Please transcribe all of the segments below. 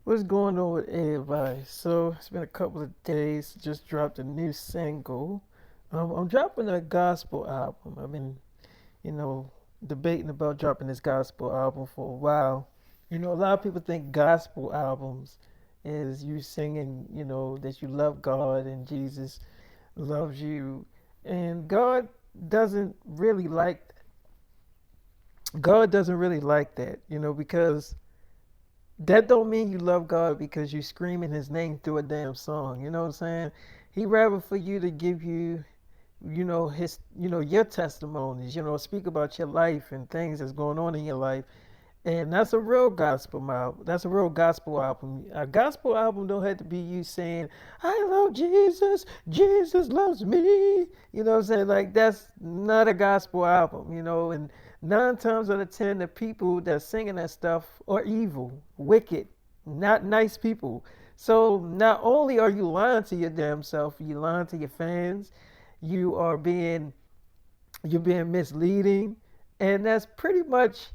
What's going on with everybody? So it's been a couple of days. Just dropped a new single. I'm dropping a gospel album. I've been, you know, debating about dropping this gospel album for a while. A lot of people think gospel albums is you singing, that you love God and Jesus loves you, and doesn't really like God doesn't really like that, because that don't mean you love God because you screaming his name through a damn song. You know what I'm saying? He rather for you to give you, his, your testimonies, speak about your life and things that's going on in your life. And that's a real gospel album. That's a real gospel album. A gospel album don't have to be you saying, I love Jesus, Jesus loves me. You know what I'm saying? Like, that's not a gospel album, and 9 times out of 10, the people that singing that stuff are evil, wicked, not nice people. So not only are you lying to your damn self, you lying to your fans, you are being you're being misleading, and that's pretty much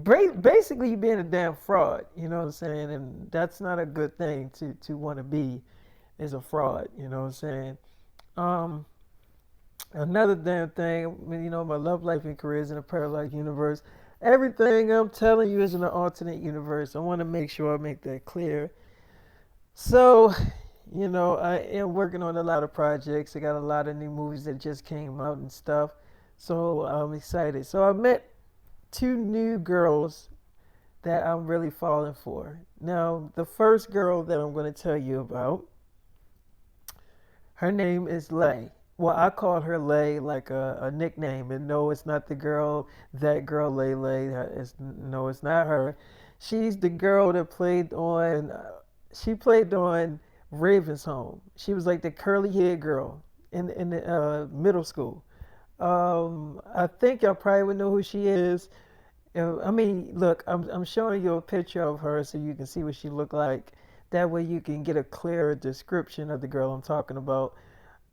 basically you being a damn fraud. You know what I'm saying? And that's not a good thing to want to be, is a fraud. You know what I'm saying? Um, Another damn thing, my love life and career is in a parallel universe. Everything I'm telling you is in an alternate universe. I want to make sure I make that clear. So, I am working on a lot of projects. I got a lot of new movies that just came out and stuff. So I'm excited. So I met two new girls that I'm really falling for. Now, the first girl that I'm going to tell you about, her name is Lay. Well, I call her Lay like a nickname, and no, it's not the girl, that girl Lay Lay. No, it's not her. She's the girl that she played on Raven's Home. She was like the curly haired girl in the middle school. I think y'all probably would know who she is. I mean, look, I'm showing you a picture of her so you can see what she looked like. That way you can get a clearer description of the girl I'm talking about.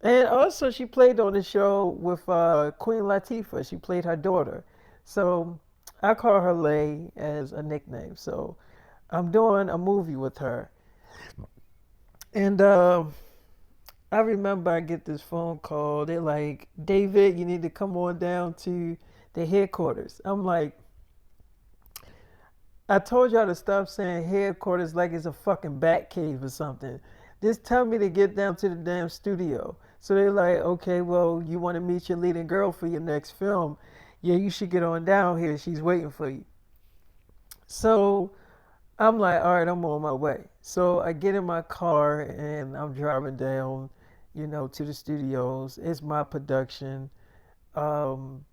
And also, she played on the show with Queen Latifah. She played her daughter. So I call her Lay as a nickname. So I'm doing a movie with her. And I remember I get this phone call. They're like, David, you need to come on down to the headquarters. I'm like, I told y'all to stop saying headquarters like it's a fucking bat cave or something. Just tell me to get down to the damn studio. So they're like, okay, well, you want to meet your leading girl for your next film. Yeah, you should get on down here. She's waiting for you. So I'm like, all right, I'm on my way. So I get in my car and I'm driving down, to the studios. It's my production. Um,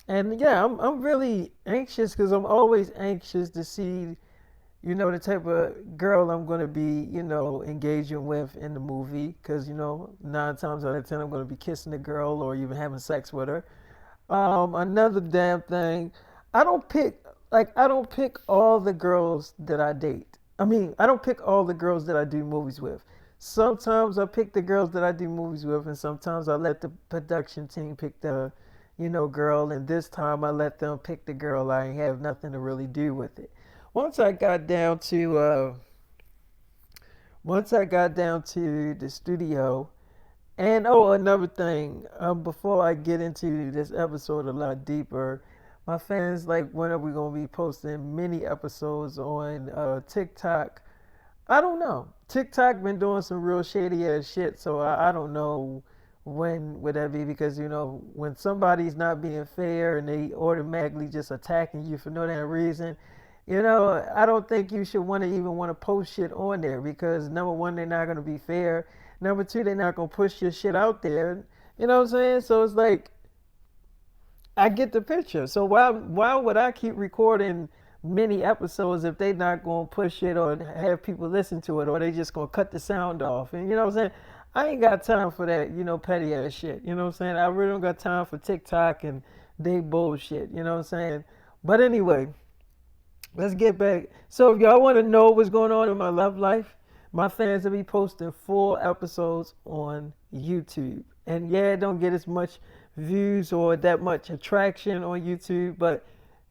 and yeah, I'm really anxious because I'm always anxious to see, the type of girl I'm going to be, engaging with in the movie. Because, 9 times out of 10, I'm going to be kissing the girl or even having sex with her. Another damn thing, I don't pick, I don't pick all the girls that I date. I mean, I don't pick all the girls that I do movies with. Sometimes I pick the girls that I do movies with, and sometimes I let the production team pick the, girl, and this time I let them pick the girl. I ain't have nothing to really do with it. Once I got down to, uh, Once I got down to the studio, and oh, another thing, before I get into this episode a lot deeper, my fans like, when are we gonna be posting mini episodes on TikTok? I don't know. TikTok been doing some real shady ass shit, so I don't know when would that be, because when somebody's not being fair and they automatically just attacking you for no damn reason, I don't think you should want to post shit on there, because number one, they're not gonna be fair. Number two, they're not gonna push your shit out there. You know what I'm saying? So it's like, I get the picture. So why would I keep recording many episodes if they not gonna push it or have people listen to it, or they just gonna cut the sound off? And you know what I'm saying? I ain't got time for that, petty ass shit. You know what I'm saying? I really don't got time for TikTok and they bullshit. You know what I'm saying? But anyway, let's get back. So if y'all want to know what's going on in my love life, my fans will be posting full episodes on YouTube. And yeah, it don't get as much views or that much attraction on YouTube, but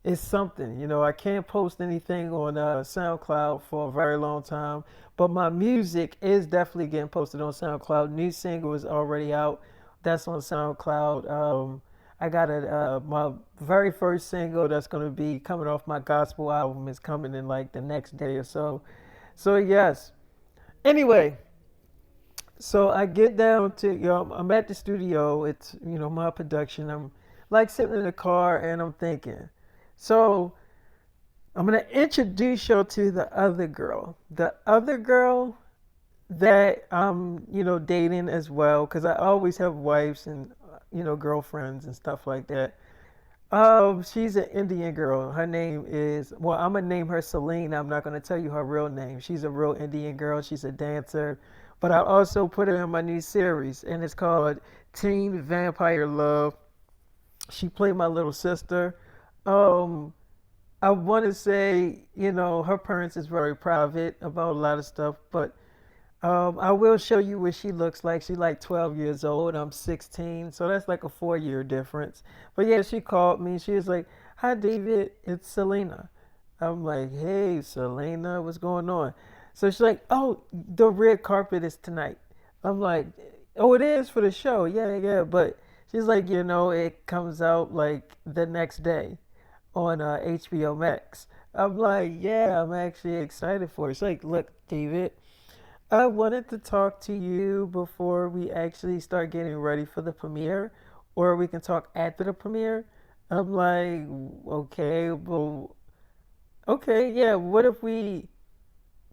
it's something. I can't post anything on SoundCloud for a very long time, but my music is definitely getting posted on SoundCloud. New single is already out. That's on SoundCloud. I got my very first single that's gonna be coming off my gospel album is coming in like the next day or so. So yes. Anyway, so I get down to, I'm at the studio. It's, my production. I'm like sitting in the car and I'm thinking, so I'm going to introduce you to the other girl. The other girl that I'm, dating as well, because I always have wives and, girlfriends and stuff like that. She's an Indian girl. Her name is, well, I'm gonna name her Selena. I'm not gonna tell you her real name. She's a real Indian girl. She's a dancer. But I also put her in my new series, and it's called Teen Vampire Love. She played my little sister. Um, I want to say, her parents is very private about a lot of stuff, but I will show you what she looks like. She's like 12 years old. I'm 16, so that's like a 4 year difference. But yeah, she called me. She was like, "Hi, David. It's Selena." I'm like, "Hey, Selena, what's going on?" So she's like, "Oh, the red carpet is tonight." I'm like, "Oh, it is for the show. Yeah, yeah." But she's like, it comes out like the next day on HBO Max. I'm like, "Yeah, I'm actually excited for it." She's like, "Look, David, I wanted to talk to you before we actually start getting ready for the premiere, or we can talk after the premiere." I'm like, "Okay, well, okay, yeah, what if we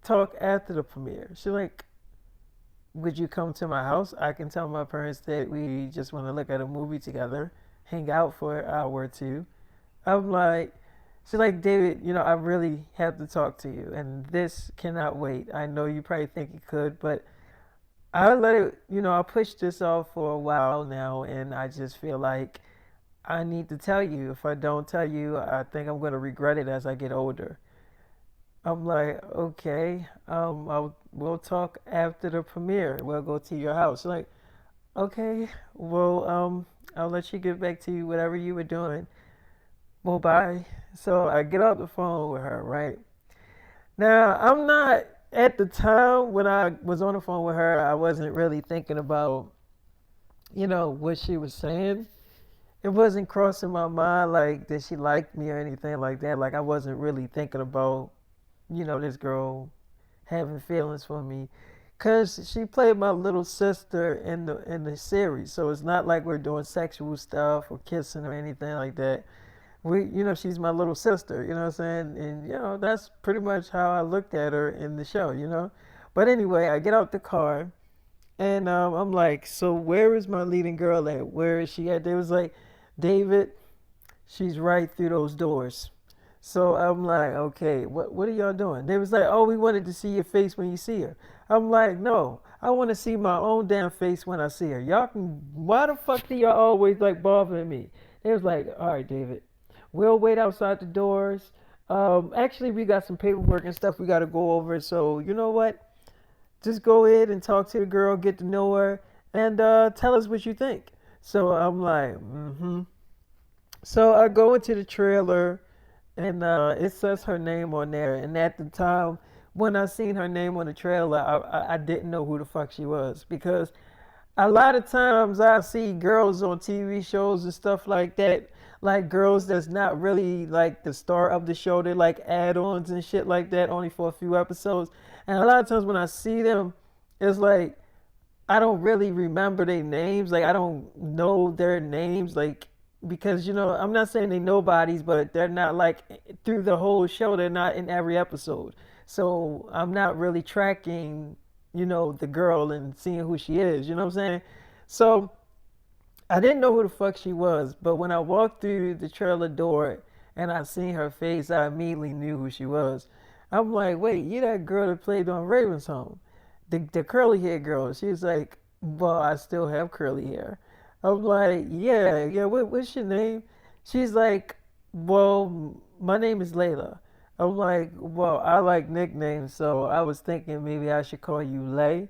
talk after the premiere?" She's like, "Would you come to my house? I can tell my parents that we just want to look at a movie together, hang out for an hour or two." I'm like, she's like, "David, I really have to talk to you, and this cannot wait. I know you probably think it could, but I let it, I pushed this off for a while now, and I just feel like I need to tell you. If I don't tell you, I think I'm going to regret it as I get older." I'm like, "Okay, we'll talk after the premiere. We'll go to your house." Like, "Okay, well, I'll let you get back to whatever you were doing. Well, bye." So I get off the phone with her, right? Now, I'm not, at the time when I was on the phone with her, I wasn't really thinking about, what she was saying. It wasn't crossing my mind like that she liked me or anything like that. Like I wasn't really thinking about, this girl having feelings for me. Cause she played my little sister in the series. So it's not like we're doing sexual stuff or kissing or anything like that. She's my little sister, you know what I'm saying? And, that's pretty much how I looked at her in the show. But anyway, I get out the car and I'm like, "So where is my leading girl at? Where is she at?" They was like, "David, she's right through those doors." So I'm like, "Okay, what are y'all doing?" They was like, "Oh, we wanted to see your face when you see her." I'm like, "No, I want to see my own damn face when I see her. Y'all can, why the fuck do y'all always like bothering me?" They was like, "All right, David, we'll wait outside the doors. Actually, we got some paperwork and stuff we got to go over. So you know what? Just go ahead and talk to the girl, get to know her, and tell us what you think." So I'm like, "Mm-hmm." So I go into the trailer, and it says her name on there. And at the time, when I seen her name on the trailer, I didn't know who the fuck she was, because a lot of times I see girls on TV shows and stuff like that, like girls that's not really like the star of the show. They're like add-ons and shit like that, only for a few episodes. And a lot of times when I see them, it's like I don't really remember their names. Like I don't know their names, like because I'm not saying they nobodies, but they're not like through the whole show. They're not in every episode, so I'm not really tracking, the girl and seeing who she is. You know what I'm saying? So I didn't know who the fuck she was, but when I walked through the trailer door and I seen her face, I immediately knew who she was. I'm like, "Wait, you that girl that played on Raven's Home, the curly hair girl?" She was like, "Well, I still have curly hair." I'm like, "Yeah, yeah. What's your name?" She's like, "Well, my name is Layla." I'm like, "Well, I like nicknames, so I was thinking maybe I should call you Lay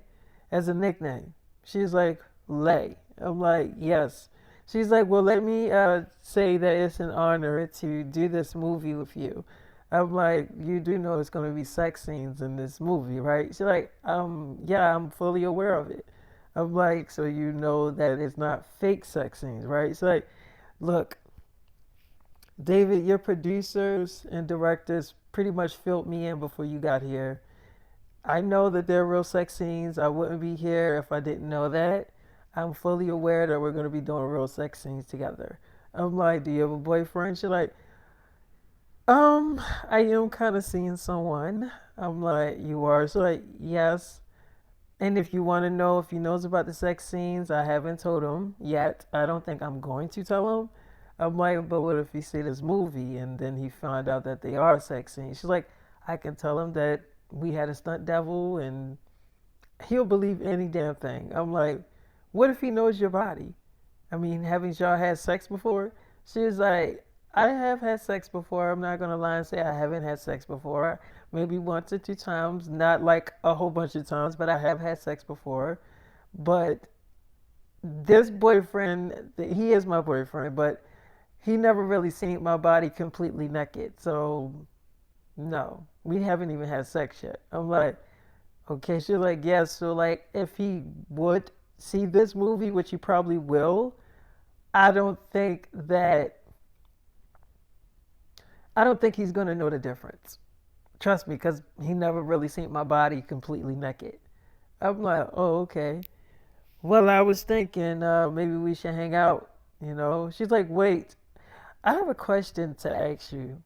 as a nickname." She's like, "Lay." I'm like, "Yes." She's like, well, let me say that it's an honor to do this movie with you. I'm like, you do know it's going to be sex scenes in this movie, right? She's like, yeah, I'm fully aware of it. I'm like, so you know that it's not fake sex scenes, right? She's like, look, David, your producers and directors pretty much filled me in before you got here. I know that there are real sex scenes. I wouldn't be here if I didn't know that. I'm fully aware that we're going to be doing real sex scenes together. I'm like, do you have a boyfriend? She's like, I am kind of seeing someone. I'm like, you are? She's like, yes. And if you want to know if he knows about the sex scenes, I haven't told him yet. I don't think I'm going to tell him. I'm like, but what if he see this movie and then he found out that they are sex scenes? She's like, I can tell him that we had a stunt double and he'll believe any damn thing. I'm like, what if he knows your body? I mean, haven't y'all had sex before? She's like, I have had sex before. I'm not gonna lie and say I haven't had sex before. Maybe once or two times, not like a whole bunch of times, but I have had sex before. But this boyfriend, he is my boyfriend, but he never really seen my body completely naked. So no, we haven't even had sex yet. I'm like, okay. She's like, yes. So like, if he would see this movie, which he probably will, I don't think that I don't think he's gonna know the difference. Trust me, because he never really seen my body completely naked. I'm like, oh, okay. Well, I was thinking maybe we should hang out. She's like, wait, I have a question to ask you.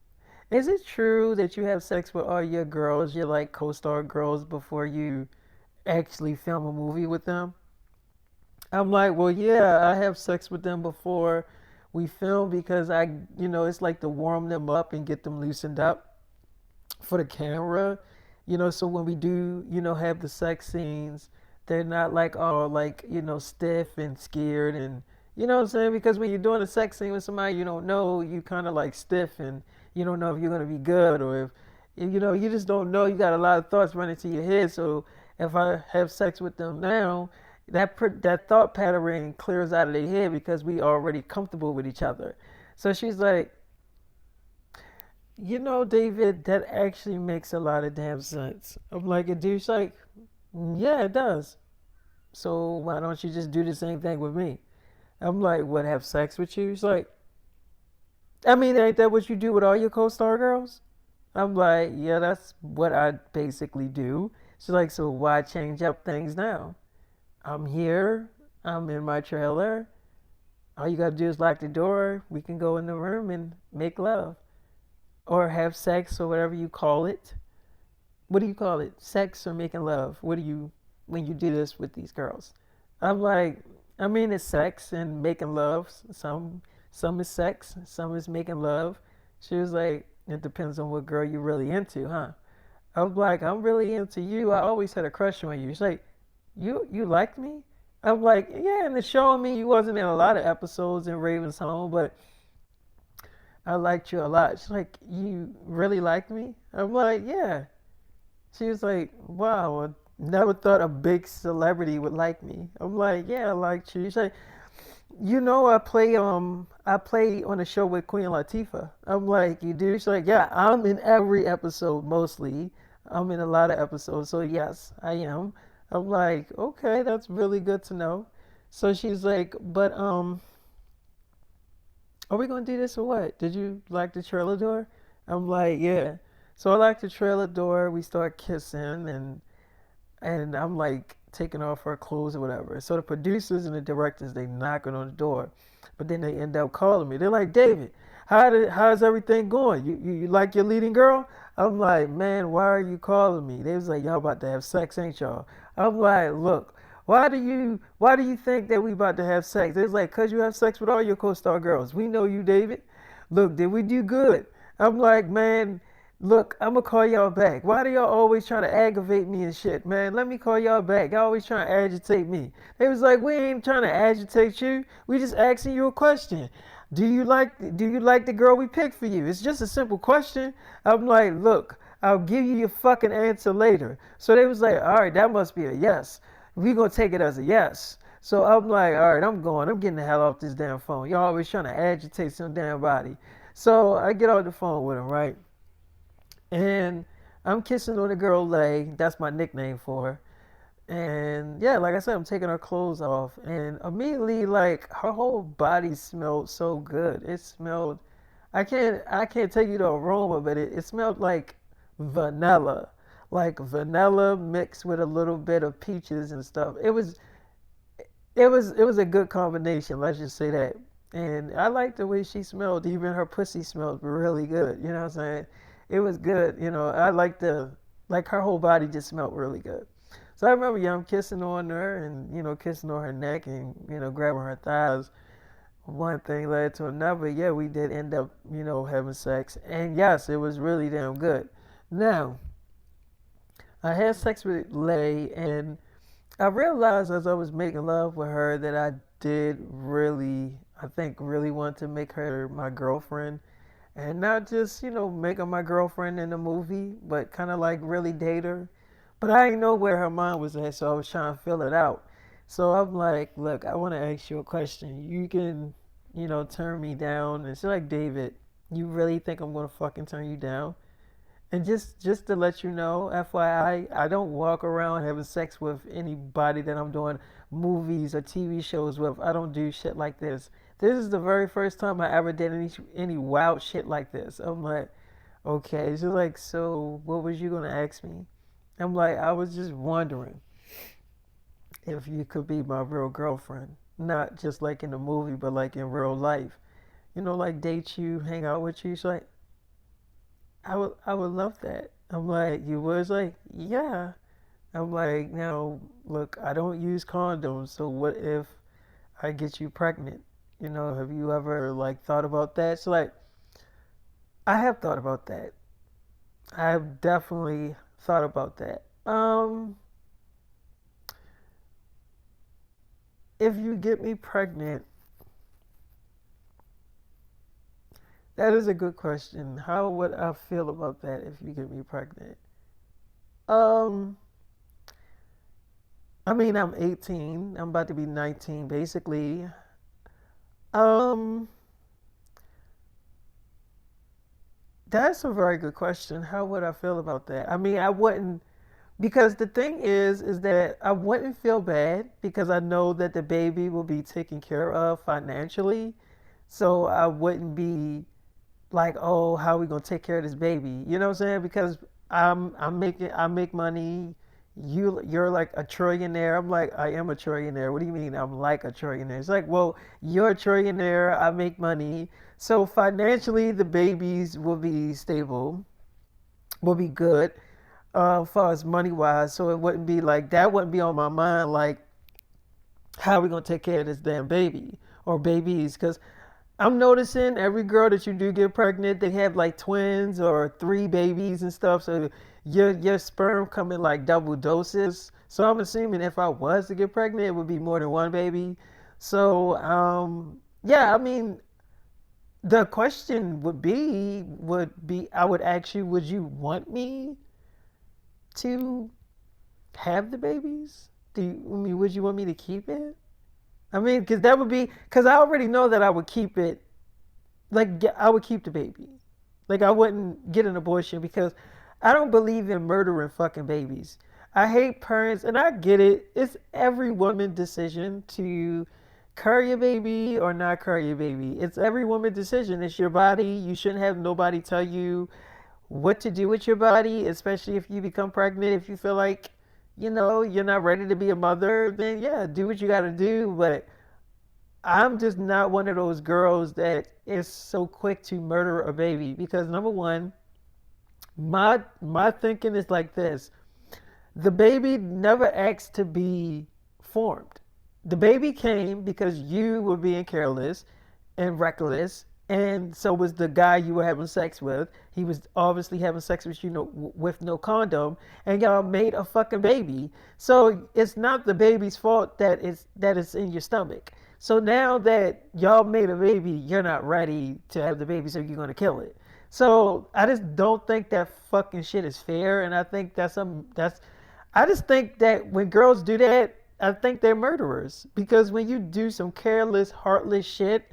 Is it true that you have sex with all your girls, your like co-star girls, before you actually film a movie with them? I'm like, well, yeah, I have sex with them before we film because it's like to warm them up and get them loosened up for the camera. So when we do, have the sex scenes, they're not like all like, stiff and scared and you know what I'm saying? Because when you're doing a sex scene with somebody you don't know, you kind of like stiff and you don't know if you're gonna be good or if you just don't know. You got a lot of thoughts running to your head. So if I have sex with them now, that thought pattern clears out of their head because we already comfortable with each other. So she's like, David, that actually makes a lot of damn sense. I'm like, and dude's like, yeah, it does. So why don't you just do the same thing with me? I'm like, what, have sex with you? She's like, I mean, ain't that what you do with all your co-star girls? I'm like, yeah, that's what I basically do. She's like, so why change up things now? I'm here. I'm in my trailer. All you gotta do is lock the door. We can go in the room and make love or have sex or whatever you call it. What do you call it? Sex or making love? What do you when you do this with these girls? I'm like, I mean, it's sex and making love. Some is sex, some is making love. She was like, it depends on what girl you're really into, huh? I'm like, I'm really into you. I always had a crush on you. She's like, you liked me? I'm like, yeah, and it's showing me you wasn't in a lot of episodes in Raven's Home, but I liked you a lot. She's like, you really liked me? I'm like, yeah. She was like, wow, I never thought a big celebrity would like me. I'm like, yeah, I liked you. She's like, I play on a show with Queen Latifah. I'm like, you do? She's like, yeah, I'm in every episode mostly. I'm in a lot of episodes, so yes, I am. I'm like, okay, that's really good to know. So she's like, but are we gonna do this or what? Did you like the trailer door? I'm like, yeah. So I like the trailer door. We start kissing and I'm like taking off her clothes or whatever. So the producers and the directors they knocking on the door, but then they end up calling me. They're like, David, how's everything going? You like your leading girl? I'm like, man, why are you calling me? They was like, y'all about to have sex, ain't y'all? I'm like, look, why do you think that we about to have sex? They was like, cause you have sex with all your co-star girls. We know you, David. Look, did we do good? I'm like, man, look, I'm gonna call y'all back. Why do y'all always trying to aggravate me and shit, man? Let me call y'all back. Y'all always trying to agitate me. They was like, we ain't trying to agitate you. We just asking you a question. Do you like the girl we picked for you? It's just a simple question. I'm like, look, I'll give you your fucking answer later. So they was like, all right, that must be a yes. We gonna take it as a yes. So I'm like, all right, I'm going. I'm getting the hell off this damn phone. Y'all always trying to agitate some damn body. So I get off the phone with him, right? And I'm kissing on the girl leg. That's my nickname for her. And yeah, like I said, I'm taking her clothes off, and immediately, like her whole body smelled so good. It smelled, I can't tell you the aroma, but it smelled like vanilla mixed with a little bit of peaches and stuff. It was a good combination. Let's just say that. And I liked the way she smelled. Even her pussy smelled really good. You know what I'm saying? It was good. I liked like her whole body just smelled really good. So I remember, yeah, I'm kissing on her and kissing on her neck and grabbing her thighs. One thing led to another. Yeah, we did end up having sex, and yes, it was really damn good. Now I had sex with Lay, and I realized as I was making love with her that I did really, I think, really want to make her my girlfriend. And not just, make her my girlfriend in the movie, but kind of like really date her. But I didn't know where her mind was at, so I was trying to fill it out. So I'm like, look, I want to ask you a question. You can, turn me down. And she's like, David, you really think I'm going to fucking turn you down? And just to let you know, FYI, I don't walk around having sex with anybody that I'm doing movies or TV shows with. I don't do shit like this. This is the very first time I ever did any wild shit like this. I'm like, okay. She's like, so what was you gonna ask me? I'm like, I was just wondering if you could be my real girlfriend, not just like in the movie, but like in real life. Like date you, hang out with you. She's like, I would love that. I'm like, you was like, yeah. I'm like, now look, I don't use condoms, so what if I get you pregnant? Have you ever like thought about that? So like, I have thought about that. I have definitely thought about that. If you get me pregnant, that is a good question. How would I feel about that if you get me pregnant? Um, I mean, I'm 18. I'm about to be 19, basically. Um, that's a very good question. How would I feel about that? I mean, I wouldn't, because the thing is that I wouldn't feel bad because I know that the baby will be taken care of financially. So I wouldn't be like, oh, how are we gonna take care of this baby? You know what I'm saying? Because I make money. You're like a trillionaire. I'm like, I am a trillionaire. What do you mean I'm like a trillionaire? It's like, well, you're a trillionaire. I make money. So financially, the babies will be stable, will be good, as far as money wise. So it wouldn't be like that. Wouldn't be on my mind. Like, how are we gonna take care of this damn baby or babies? Because I'm noticing every girl that you do get pregnant, they have like twins or three babies and stuff. So your sperm come in like double doses. So I'm assuming if I was to get pregnant, it would be more than one baby. So yeah, I mean, the question would be I would ask you, would you want me to have the babies? I mean, would you want me to keep it? I mean, because that would be because I already know that I would keep it. Like I would keep the baby. Like I wouldn't get an abortion because I don't believe in murdering fucking babies. I hate parents, and I get it. It's every woman's decision to carry a baby or not carry a baby. It's every woman's decision. It's your body. You shouldn't have nobody tell you what to do with your body, especially if you become pregnant. If you feel like, you're not ready to be a mother, then yeah, do what you got to do. But I'm just not one of those girls that is so quick to murder a baby because number one, my thinking is like this. The baby never asked to be formed. The baby came because you were being careless and reckless, and so was the guy you were having sex with. He was obviously having sex with you with no condom, and y'all made a fucking baby. So it's not the baby's fault that it's in your stomach. So now that y'all made a baby, you're not ready to have the baby, so you're gonna kill it. So I just don't think that fucking shit is fair, and I think that's. I just think that when girls do that, I think they're murderers because when you do some careless, heartless shit,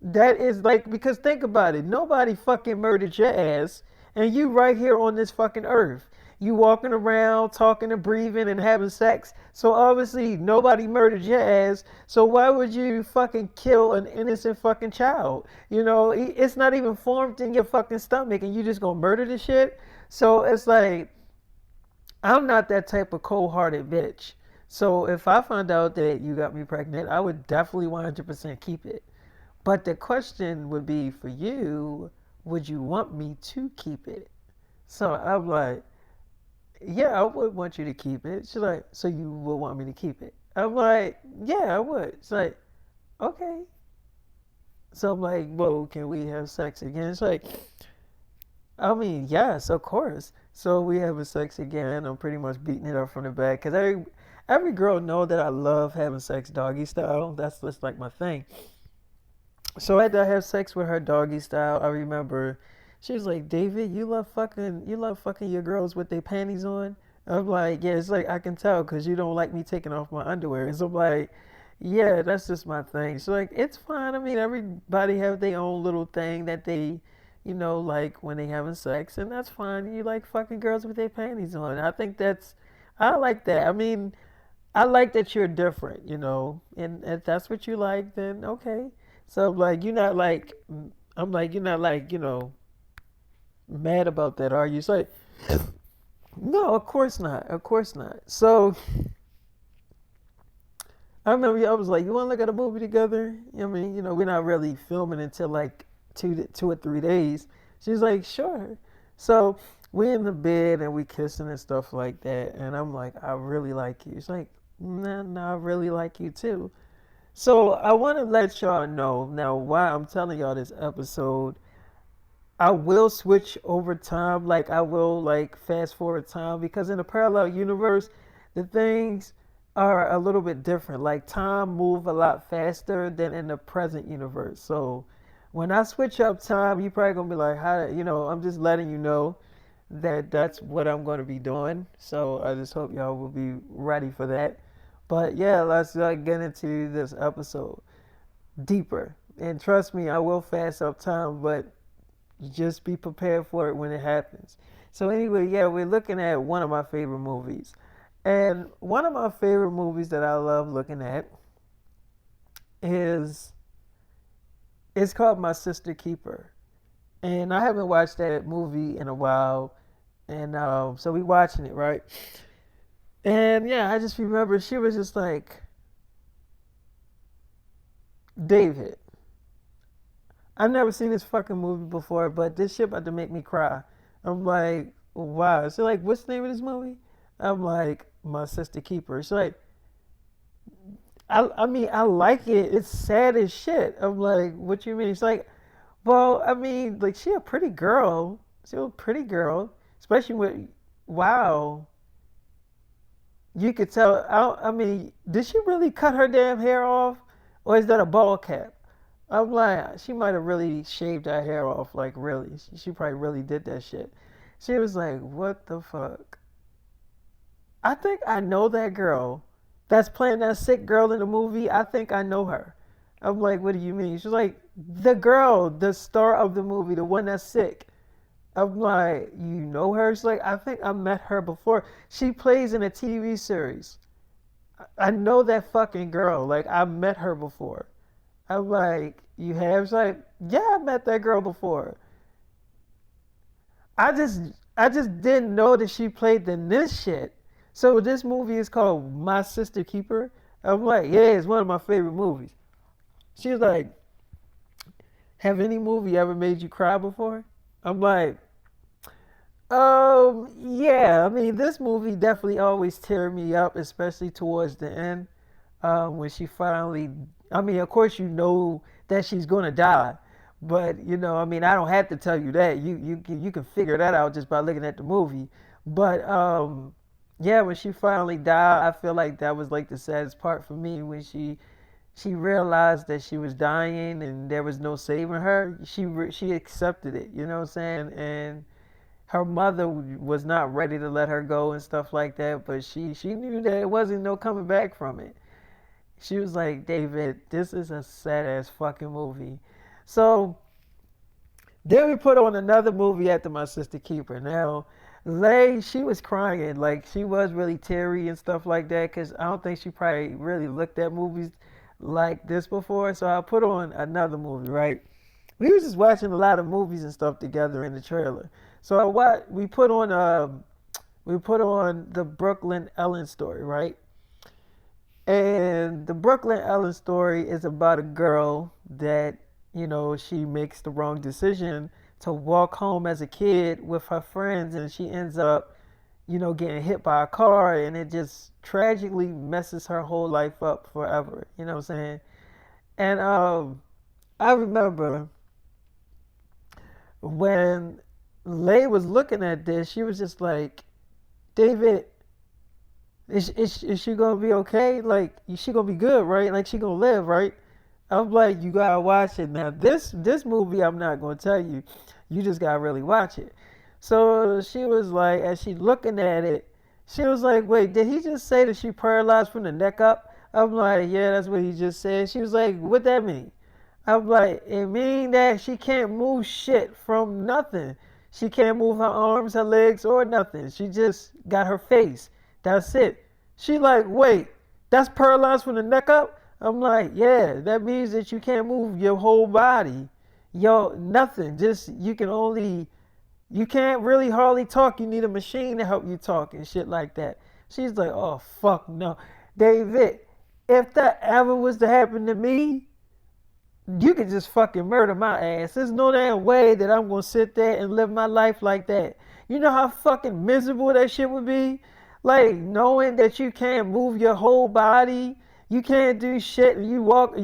that is like, because think about it. Nobody fucking murdered your ass. And you right here on this fucking earth. You walking around, talking and breathing and having sex. So obviously nobody murdered your ass. So why would you fucking kill an innocent fucking child? You know, it's not even formed in your fucking stomach and you just gonna murder the shit. So it's like, I'm not that type of cold-hearted bitch. So if I find out that you got me pregnant, I would definitely 100% keep it. But the question would be for you, would you want me to keep it? So I'm like, yeah, I would want you to keep it. She's like, so you would want me to keep it? I'm like, yeah, I would. It's like, okay. So I'm like, well, can we have sex again? It's like, I mean, yes, of course. So we having sex again. I'm pretty much beating it up from the back because every girl know that I love having sex doggy style. That's just like my thing. So after I have sex with her doggy style, I remember she was like, "David, you love fucking your girls with their panties on." I'm like, "Yeah, it's like I can tell because you don't like me taking off my underwear." And so I'm like, "Yeah, that's just my thing." She's like, "It's fine. I mean, everybody have their own little thing that they, like when they having sex, and that's fine. You like fucking girls with their panties on. I think I like that. I mean, I like that you're different, and if that's what you like, then okay." So like you're not like I'm like you're not like mad about that, are you? It's like no, of course not, of course not. So I remember I was like, you want to look at a movie together? I mean, we're not really filming until like 2 or 3 days. She's like, sure. So we in the bed and we kissing and stuff like that, and I'm like, I really like you. She's like, nah, nah, I really like you too. So I want to let y'all know now why I'm telling y'all this episode. I will switch over time, like I will like fast forward time because in a parallel universe, the things are a little bit different. Like time move a lot faster than in the present universe. So when I switch up time, you probably gonna be like, "How?" I'm just letting you know that that's what I'm gonna be doing. So I just hope y'all will be ready for that. But yeah, let's get into this episode deeper. And trust me, I will fast up time, but just be prepared for it when it happens. So anyway, yeah, we're looking at one of my favorite movies. And one of my favorite movies that I love looking at is it's called My Sister Keeper. And I haven't watched that movie in a while. And so we watching it, right? And yeah, I just remember she was just like, David, I've never seen this fucking movie before, but this shit about to make me cry. I'm like, wow. So like, what's the name of this movie? I'm like, My Sister Keeper. She's like, I mean, I like it. It's sad as shit. I'm like, what you mean? It's like, well, I mean, like, she a pretty girl. She a pretty girl, especially with, wow. You could tell. I mean, did she really cut her damn hair off, or is that a ball cap? I'm like, she might have really shaved her hair off. Like, really, she probably really did that shit. She was like, what the fuck? I think I know that girl that's playing that sick girl in the movie. I think I know her. I'm like, what do you mean? She's like, the girl, the star of the movie, the one that's sick. I'm like, you know her? She's like, I think I met her before. She plays in a TV series. I know that fucking girl. Like, I met her before. I'm like, you have? She's like, yeah, I met that girl before. I just, I just didn't know that she played in this shit. So this movie is called My Sister Keeper. I'm like, yeah, it's one of my favorite movies. She's like, have any movie ever made you cry before? I'm like, yeah. I mean, this movie definitely always tear me up, especially towards the end, when she finally. I mean, of course, you know that she's gonna die, but I mean, I don't have to tell you that. You can figure that out just by looking at the movie. But yeah, when she finally died, I feel like that was like the saddest part for me when she realized that she was dying and there was no saving her. She accepted it. You know what I'm saying? And her mother was not ready to let her go and stuff like that, but she knew that it wasn't no coming back from it. She was like, David, this is a sad ass fucking movie. So then we put on another movie after my sister keeper. Now, Lay, she was crying. Like, she was really teary and stuff like that because I don't think she probably really looked at movies like this before. So I put on another movie, right? We was just watching a lot of movies and stuff together in the trailer. So we put on the Brooklyn Ellen story, right? And the Brooklyn Ellen story is about a girl that, she makes the wrong decision to walk home as a kid with her friends, and she ends up, getting hit by a car, and it just tragically messes her whole life up forever. You know what I'm saying? And I remember when Lay was looking at this, she was just like, David, is she gonna be okay? Like, is she gonna be good, right? Like, she gonna live, right? I'm like, you gotta watch it now. This movie, I'm not gonna tell you. You just gotta really watch it. So she was like, as she looking at it, she was like, wait, did he just say that she paralyzed from the neck up? I'm like, yeah, that's what he just said. She was like, what that mean? I'm like, it mean that she can't move shit from nothing. She can't move her arms, her legs, or nothing. She just got her face. That's it. She like, wait, that's paralyzed from the neck up? I'm like, yeah, that means that you can't move your whole body. Yo, nothing. Just, you can't really hardly talk. You need a machine to help you talk and shit like that. She's like, oh, fuck no. David, if that ever was to happen to me, you could just fucking murder my ass. There's no damn way that I'm gonna sit there and live my life like that. You know how fucking miserable that shit would be? Like knowing that you can't move your whole body, you can't do shit, and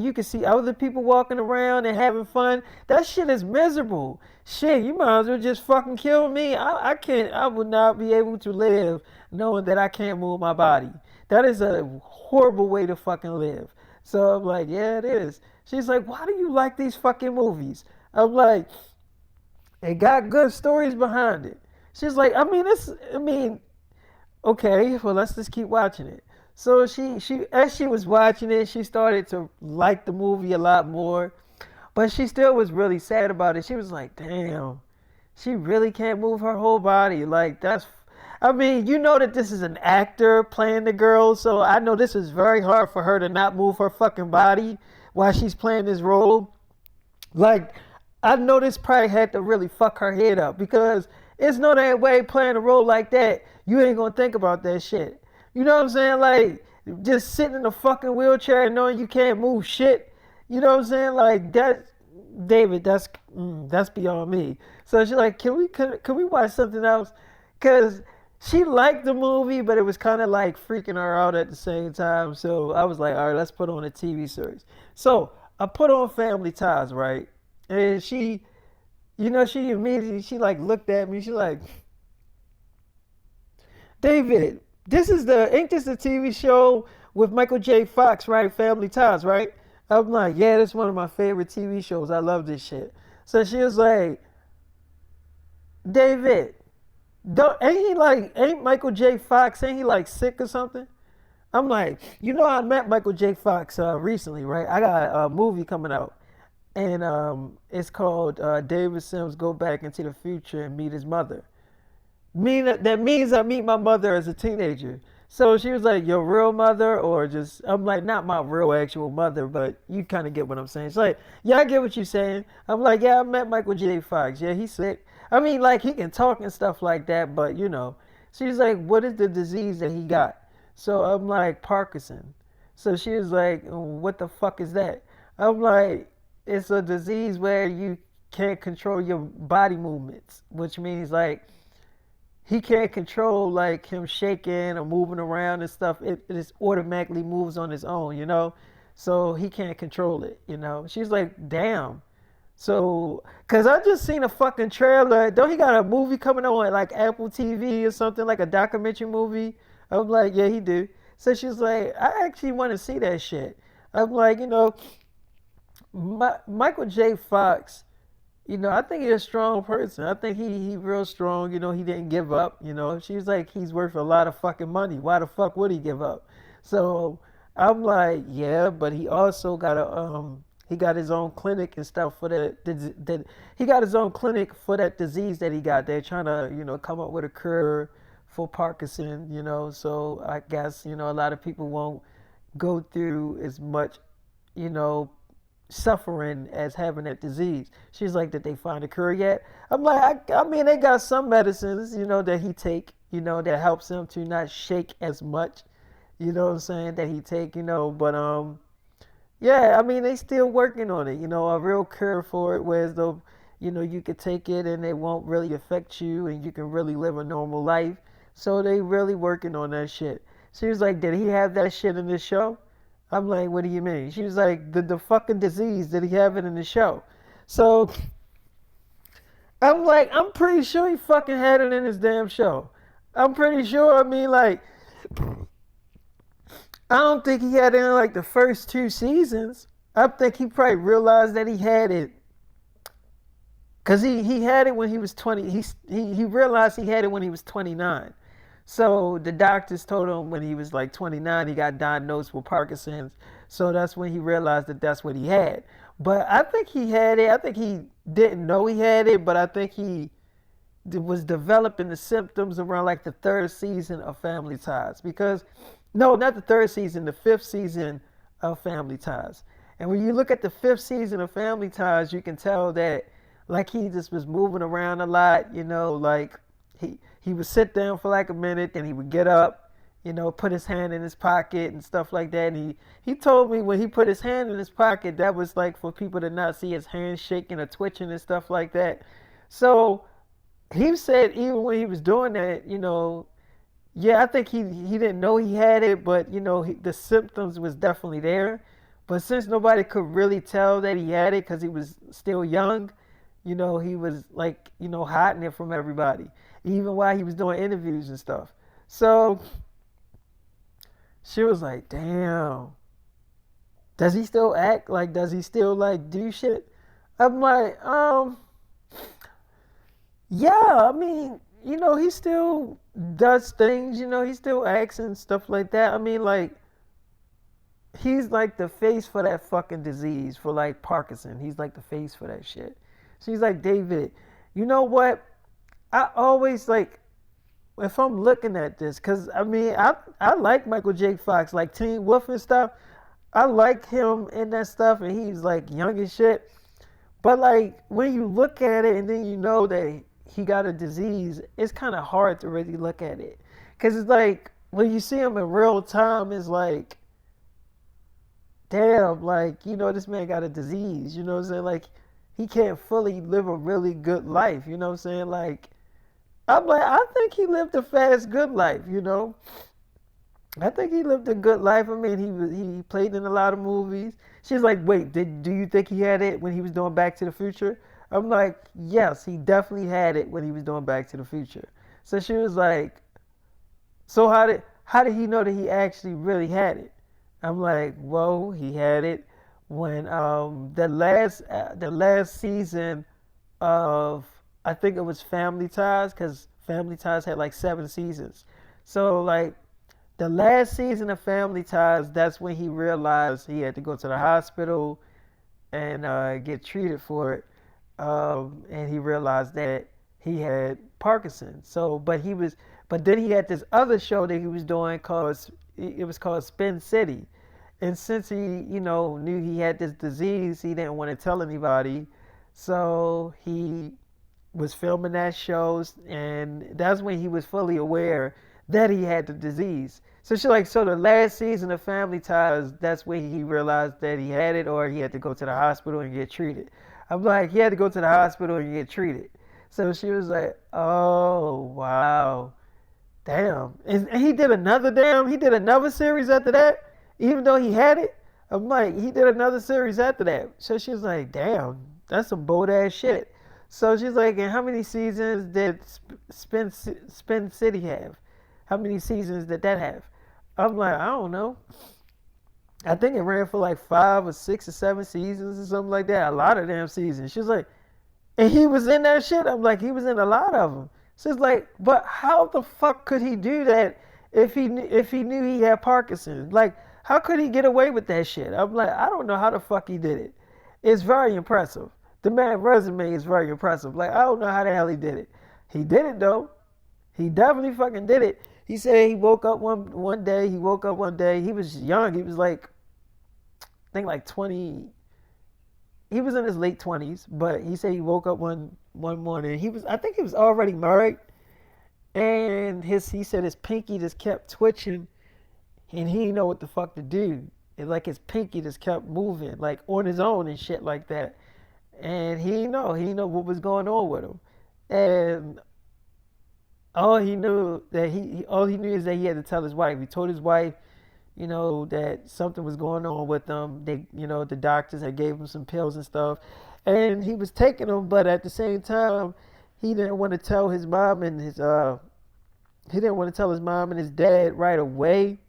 you can see other people walking around and having fun. That shit is miserable. Shit, you might as well just fucking kill me. I can't, I would not be able to live knowing that I can't move my body. That is a horrible way to fucking live. So I'm like, yeah, it is. She's like, why do you like these fucking movies? I'm like, it got good stories behind it. She's like, okay, well, let's just keep watching it. So as she was watching it, she started to like the movie a lot more, but she still was really sad about it. She was like, damn, she really can't move her whole body. Like, you know that this is an actor playing the girl, so I know this is very hard for her to not move her fucking body while she's playing this role. Like, I know this probably had to really fuck her head up because it's no damn way playing a role like that, you ain't gonna think about that shit. You know what I'm saying? Like, just sitting in a fucking wheelchair and knowing you can't move shit. You know what I'm saying? Like, that, David, that's beyond me. So she's like, can we watch something else? Because she liked the movie, but it was kind of like freaking her out at the same time. So I was like, all right, let's put on a TV series. So I put on Family Ties, right? And she immediately, she like looked at me. She like, David, ain't this the TV show with Michael J. Fox, right? Family Ties, right? I'm like, yeah, that's one of my favorite TV shows. I love this shit. So she was like, David, ain't Michael J. Fox, ain't he like sick or something? I'm like, I met Michael J. Fox recently, right? I got a movie coming out, and it's called David Sims Go Back into the Future and Meet His Mother. That means I meet my mother as a teenager. So she was like, your real mother, or just, I'm like, not my real actual mother, but you kind of get what I'm saying. She's like, yeah, I get what you're saying. I'm like, yeah, I met Michael J. Fox. Yeah, he's sick. Like, he can talk and stuff like that, but, She's like, what is the disease that he got? So I'm like, Parkinson. So she was like, what the fuck is that? I'm like, it's a disease where you can't control your body movements, which means, like, he can't control like him shaking or moving around and stuff. It just automatically moves on its own. So he can't control it. She's like, damn. So, cause I just seen a fucking trailer. Don't he got a movie coming on like Apple TV or something, like a documentary movie? I'm like, yeah, he do. So she's like, I actually want to see that shit. I'm like, Michael J. Fox I think he's a strong person. I think he real strong. He didn't give up. She was like, he's worth a lot of fucking money. Why the fuck would he give up? So I'm like, yeah, but he also got he got his own clinic and stuff for that. He got his own clinic for that disease that he got. They're trying to come up with a cure for Parkinson. So I guess a lot of people won't go through as much you know suffering as having that disease. She's like, did they find a cure yet? I'm like, I mean, they got some medicines, that he take, that helps him to not shake as much. You know what I'm saying? That he take, but yeah, I mean, they still working on it. A real cure for it, whereas though, you could take it and it won't really affect you, and you can really live a normal life. So they really working on that shit. She was like, did he have that shit in this show? I'm like, what do you mean? She was like, the fucking disease, did he have it in the show? So I'm like, I'm pretty sure he fucking had it in his damn show. I'm pretty sure. I mean, like, I don't think he had it in like the first two seasons. I think he probably realized that he had it because he had it when he was 20. He realized he had it when he was 29. So the doctors told him when he was like 29, he got diagnosed with Parkinson's. So that's when he realized that that's what he had. But I think he had it. I think he didn't know he had it, but I think he was developing the symptoms around like the third season of Family Ties. Because, no, not the third season, the fifth season of Family Ties. And when you look at the fifth season of Family Ties, you can tell that like he just was moving around a lot, like he would sit down for like a minute, then he would get up, put his hand in his pocket and stuff like that. And he told me when he put his hand in his pocket, that was like for people to not see his hand shaking or twitching and stuff like that. So he said even when he was doing that, yeah, I think he didn't know he had it, but the symptoms was definitely there. But since nobody could really tell that he had it because he was still young, he was like, hiding it from everybody, even while he was doing interviews and stuff. So she was like, damn, does he still act? Like, does he still like do shit? I'm like, yeah, I mean, he still does things, he still acts and stuff like that. I mean, like, he's like the face for that fucking disease, for like Parkinson. He's like the face for that shit. She's like, David, you know what? I always like, if I'm looking at this, because I mean, I like Michael J. Fox, like Teen Wolf and stuff. I like him in that stuff, and he's like young and shit. But like, when you look at it and then you know that he got a disease, it's kind of hard to really look at it. Because it's like, when you see him in real time, it's like, damn, like, this man got a disease, you know what I'm saying? Like, he can't fully live a really good life, you know what I'm saying? Like, I'm like, I think he lived a fast, good life. I think he lived a good life. I mean, he played in a lot of movies. She's like, wait, do you think he had it when he was doing Back to the Future? I'm like, yes, he definitely had it when he was doing Back to the Future. So she was like, so how did he know that he actually really had it? I'm like, whoa, he had it when the last season of, I think it was Family Ties, because Family Ties had like 7 seasons. So like the last season of Family Ties, that's when he realized he had to go to the hospital and get treated for it. And he realized that he had Parkinson's. But then he had this other show that he was doing called, it was called Spin City. And since he, knew he had this disease, he didn't want to tell anybody. So he was filming that shows, and that's when he was fully aware that he had the disease. So she like, so the last season of Family Ties, that's when he realized that he had it, or he had to go to the hospital and get treated. I'm like, he had to go to the hospital and get treated. So she was like, oh wow, damn. And he did another series after that, even though he had it. I'm like, he did another series after that. So she was like, damn, that's some bold ass shit. So she's like, and how many seasons did Spin City have? How many seasons did that have? I'm like, I don't know. I think it ran for like 5 or 6 or 7 seasons or something like that. A lot of damn seasons. She's like, And he was in that shit. I'm like, he was in a lot of them. So it's like, but how the fuck could he do that if he knew he had Parkinson's? Like, how could he get away with that shit? I'm like, I don't know how the fuck he did it. It's very impressive. The man's resume is very impressive. Like, I don't know how the hell he did it. He did it though. He definitely fucking did it. He said he woke up one day. He woke up one day. He was young. He was like, I think like 20. He was in his late 20s, but he said he woke up one morning. I think he was already married, and he said his pinky just kept twitching, and he didn't know what the fuck to do. It's like his pinky just kept moving, like on his own and shit like that. And he didn't know what was going on with him. And all he knew is that he had to tell his wife. He told his wife, that something was going on with him. The doctors had gave him some pills and stuff, and he was taking them. But at the same time, he didn't want to tell his mom and his dad right away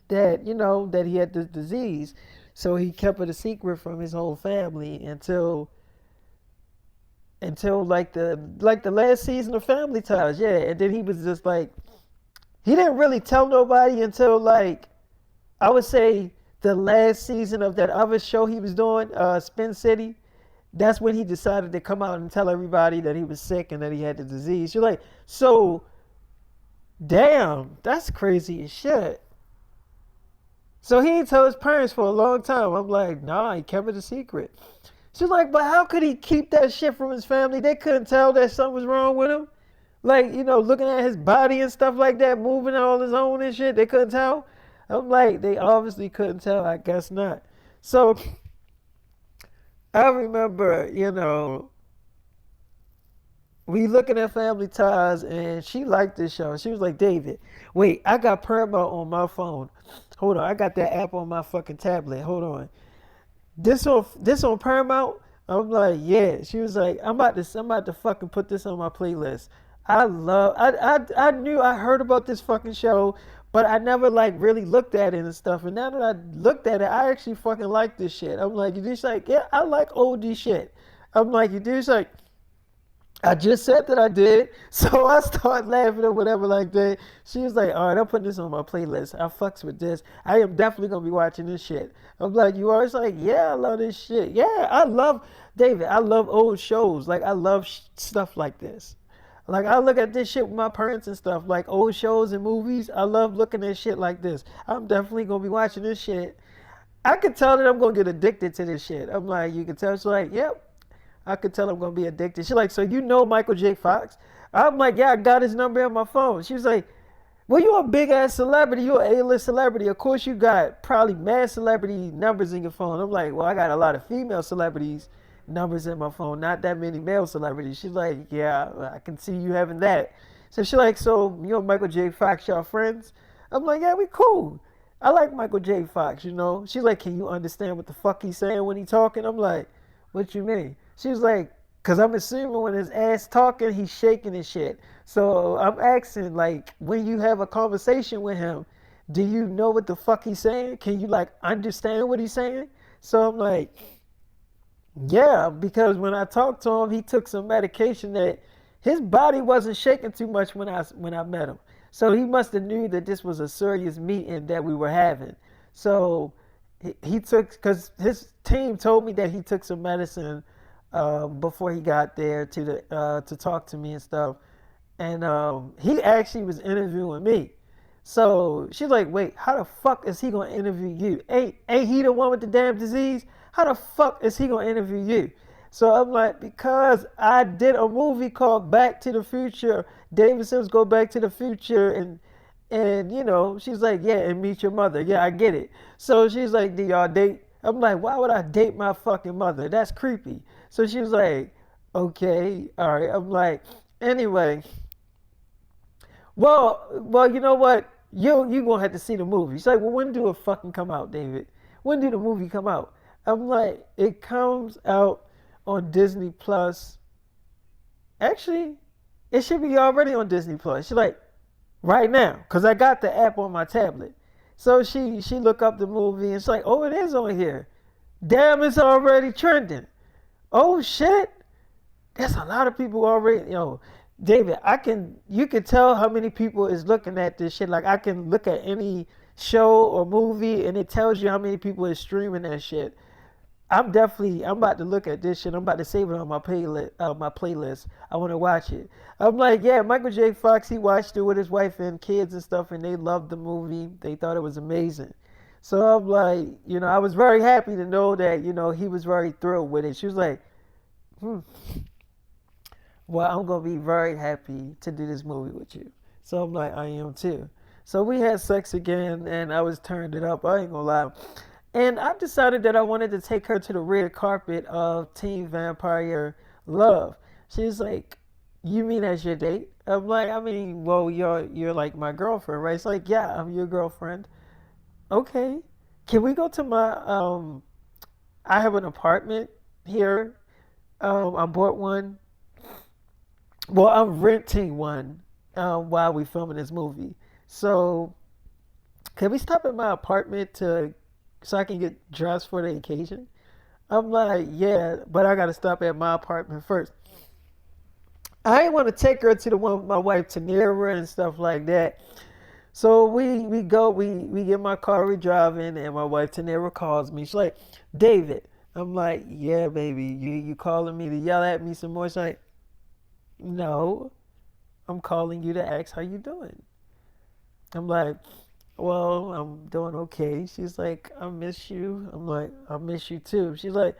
that he had this disease. So he kept it a secret from his whole family until like the last season of Family Ties, yeah. And then he was just like, he didn't really tell nobody until like, I would say the last season of that other show he was doing, Spin City. That's when he decided to come out and tell everybody that he was sick and that he had the disease. You're like, so damn, that's crazy as shit. So he didn't tell his parents for a long time. I'm like, nah, he kept it a secret. She's like, but how could he keep that shit from his family? They couldn't tell that something was wrong with him. Like, looking at his body and stuff like that, moving on his own and shit, they couldn't tell. I'm like, they obviously couldn't tell. I guess not. So I remember, we looking at Family Ties, and she liked this show. She was like, David, wait, I got Paramount on my phone. Hold on, I got that app on my fucking tablet. Hold on. This on Paramount? I'm like, yeah. She was like, I'm about to fucking put this on my playlist. I knew I heard about this fucking show, but I never like really looked at it and stuff. And now that I looked at it, I actually fucking like this shit. I'm like, you just like, yeah, I like oldie shit. I'm like, you just like, I just said that I did. So I started laughing or whatever like that. She was like, all right, I'm putting this on my playlist. I fucks with this. I am definitely going to be watching this shit. I'm like, you are? It's like, yeah, I love this shit. Yeah, David, I love old shows. Like, I love stuff like this. Like, I look at this shit with my parents and stuff. Like, old shows and movies. I love looking at shit like this. I'm definitely going to be watching this shit. I could tell that I'm going to get addicted to this shit. I'm like, you can tell. She's like, yep. I could tell I'm gonna be addicted. She's like, so you know Michael J. Fox? I'm like, yeah, I got his number on my phone. She was like, well, you a big ass celebrity. You an A-list celebrity. Of course you got probably mad celebrity numbers in your phone. I'm like, well, I got a lot of female celebrities numbers in my phone, not that many male celebrities. She's like, yeah, I can see you having that. So she's like, so you and Michael J. Fox, y'all friends? I'm like, yeah, we cool. I like Michael J. Fox, She's like, can you understand what the fuck he's saying when he talking? I'm like, what you mean? She was like, because I'm assuming when his ass talking, he's shaking and shit. So I'm asking, like, when you have a conversation with him, do you know what the fuck he's saying? Can you, like, understand what he's saying? So I'm like, yeah, because when I talked to him, he took some medication that his body wasn't shaking too much when I met him. So he must have knew that this was a serious meeting that we were having. So he took, because his team told me that he took some medicine before he got there to talk to me and stuff. And he actually was interviewing me. So she's like, wait, how the fuck is he gonna interview you? Ain't he the one with the damn disease? How the fuck is he gonna interview you? So I'm like, because I did a movie called Back to the Future. David Sims Go Back to the Future, and she's like, yeah, and meet your mother. Yeah, I get it. So she's like, do y'all date? I'm like, why would I date my fucking mother? That's creepy. So she was like, okay, all right. I'm like, anyway. Well, you know what? You gonna have to see the movie. She's like, well, when do it fucking come out, David? When do the movie come out? I'm like, it comes out on Disney Plus. Actually, it should be already on Disney Plus. She's like, right now, because I got the app on my tablet. So she looked up the movie and she's like, oh, it is on here. Damn, it's already trending. Oh shit. There's a lot of people already, David, you can tell how many people is looking at this shit. Like I can look at any show or movie and it tells you how many people is streaming that shit. I'm about to look at this shit. I'm about to save it on my playlist. I want to watch it. I'm like, yeah, Michael J. Fox, he watched it with his wife and kids and stuff, and they loved the movie. They thought it was amazing. So I'm like, I was very happy to know that, he was very thrilled with it. She was like, hmm, well, I'm gonna be very happy to do this movie with you. So I'm like, I am too. So we had sex again, and I was turned it up. I ain't gonna lie. And I decided that I wanted to take her to the red carpet of Teen Vampire Love. She's like, "You mean as your date?" I'm like, "I mean, well, you're like my girlfriend, right?" It's like, "Yeah, I'm your girlfriend." Okay. Can we go to my I have an apartment here. I bought one. Well, I'm renting one while we filming this movie. So can we stop at my apartment to so I can get dressed for the occasion? I'm like, yeah, but I gotta stop at my apartment first. I ain't want to take her to the one with my wife Tanera and stuff like that. So we get my car, we driving, and my wife Tanera calls me. She's like, David. I'm like, yeah, baby, you calling me to yell at me some more? She's like, no, I'm calling you to ask how you doing. I'm like, well, I'm doing okay. She's like, I miss you. I'm like, I miss you too. She's like,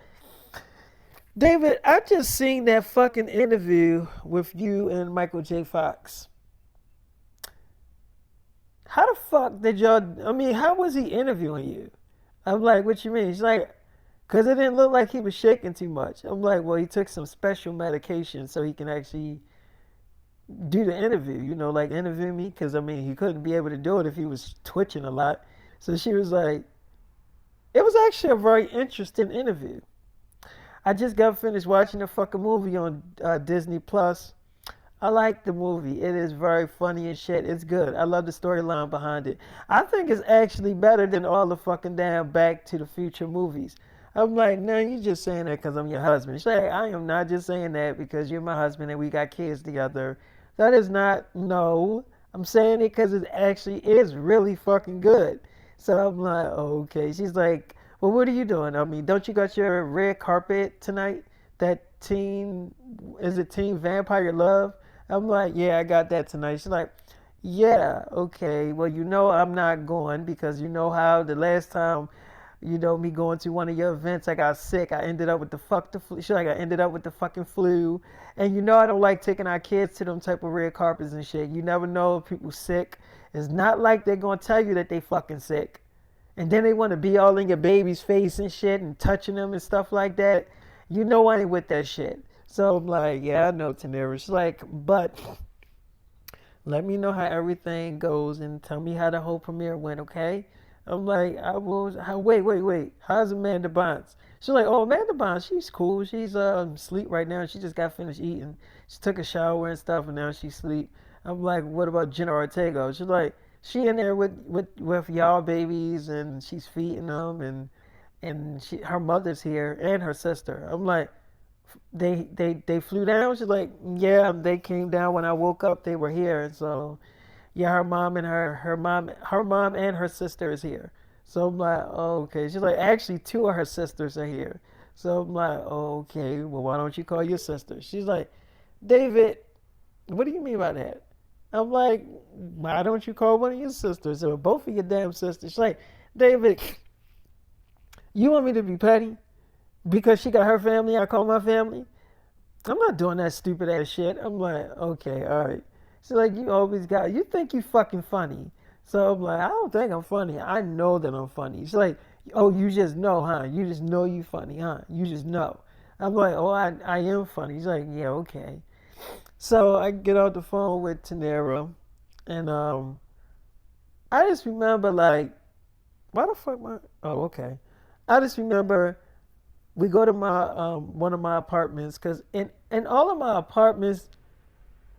David, I just seen that fucking interview with you and Michael J. Fox. How the fuck did y'all? I mean, how was he interviewing you? I'm like, what you mean? She's like, because it didn't look like he was shaking too much. I'm like, well, he took some special medication so he can actually do the interview, like interview me. Because, I mean, he couldn't be able to do it if he was twitching a lot. So she was like, it was actually a very interesting interview. I just got finished watching a fucking movie on Disney Plus. I like the movie. It is very funny and shit. It's good. I love the storyline behind it. I think it's actually better than all the fucking damn Back to the Future movies. I'm like, no, you just saying that because I'm your husband. She's like, I am not just saying that because you're my husband and we got kids together. That is not, no. I'm saying it because it actually is really fucking good. So I'm like, okay. She's like, well, what are you doing? I mean, don't you got your red carpet tonight? That teen, is it Teen Vampire Love? I'm like, yeah, I got that tonight. She's like, yeah, okay. Well, I'm not going because you know how the last time, me going to one of your events, I got sick. I ended up with the flu. She's like, I ended up with the fucking flu. And I don't like taking our kids to them type of red carpets and shit. You never know if people sick. It's not like they're gonna tell you that they fucking sick. And then they want to be all in your baby's face and shit and touching them and stuff like that. I ain't with that shit. So I'm like, yeah, I know, Tanera. She's like, but let me know how everything goes and tell me how the whole premiere went, okay? I'm like, I will. Wait. How's Amanda Bonds? She's like, oh, Amanda Bonds, she's cool. She's asleep right now. She just got finished eating. She took a shower and stuff, and now she's asleep. I'm like, what about Jenna Ortega? She's like, she in there with y'all babies, and she's feeding them, and her mother's here and her sister. I'm like, they flew down. She's like, yeah, they came down when I woke up. They were here, so yeah, her mom and her sister is here. So I'm like, oh, okay. She's like, actually, two of her sisters are here. So I'm like, oh, okay. Well, why don't you call your sister? She's like, David, what do you mean by that? I'm like, why don't you call one of your sisters or both of your damn sisters? She's like, David, you want me to be petty? Because she got her family, I call my family. I'm not doing that stupid ass shit. I'm like, okay, all right. She's like, you think you fucking funny. So I'm like, I don't think I'm funny. I know that I'm funny. She's like, oh, you just know, huh? You just know you funny, huh? You just know. I'm like, oh, I am funny. She's like, yeah, okay. So I get off the phone with Tanera, and I just remember like, why the fuck my? Oh, okay. I just remember we go to my one of my apartments because in all of my apartments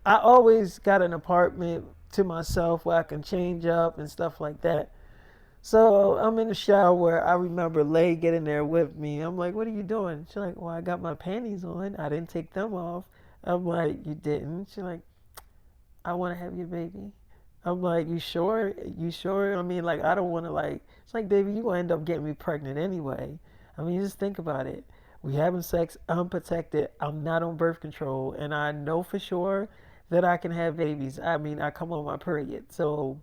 I always got an apartment to myself where I can change up and stuff like that. So I'm in the shower. I remember Lay getting there with me. I'm like, "What are you doing?" She's like, "Well, I got my panties on. I didn't take them off." I'm like, "You didn't?" She's like, "I want to have your baby." I'm like, "You sure? You sure?" I mean, like, I don't want to like. It's like, baby, you gonna end up getting me pregnant anyway. I mean, just think about it. We having sex unprotected. I'm not on birth control, and I know for sure that I can have babies. I mean, I come on my period, so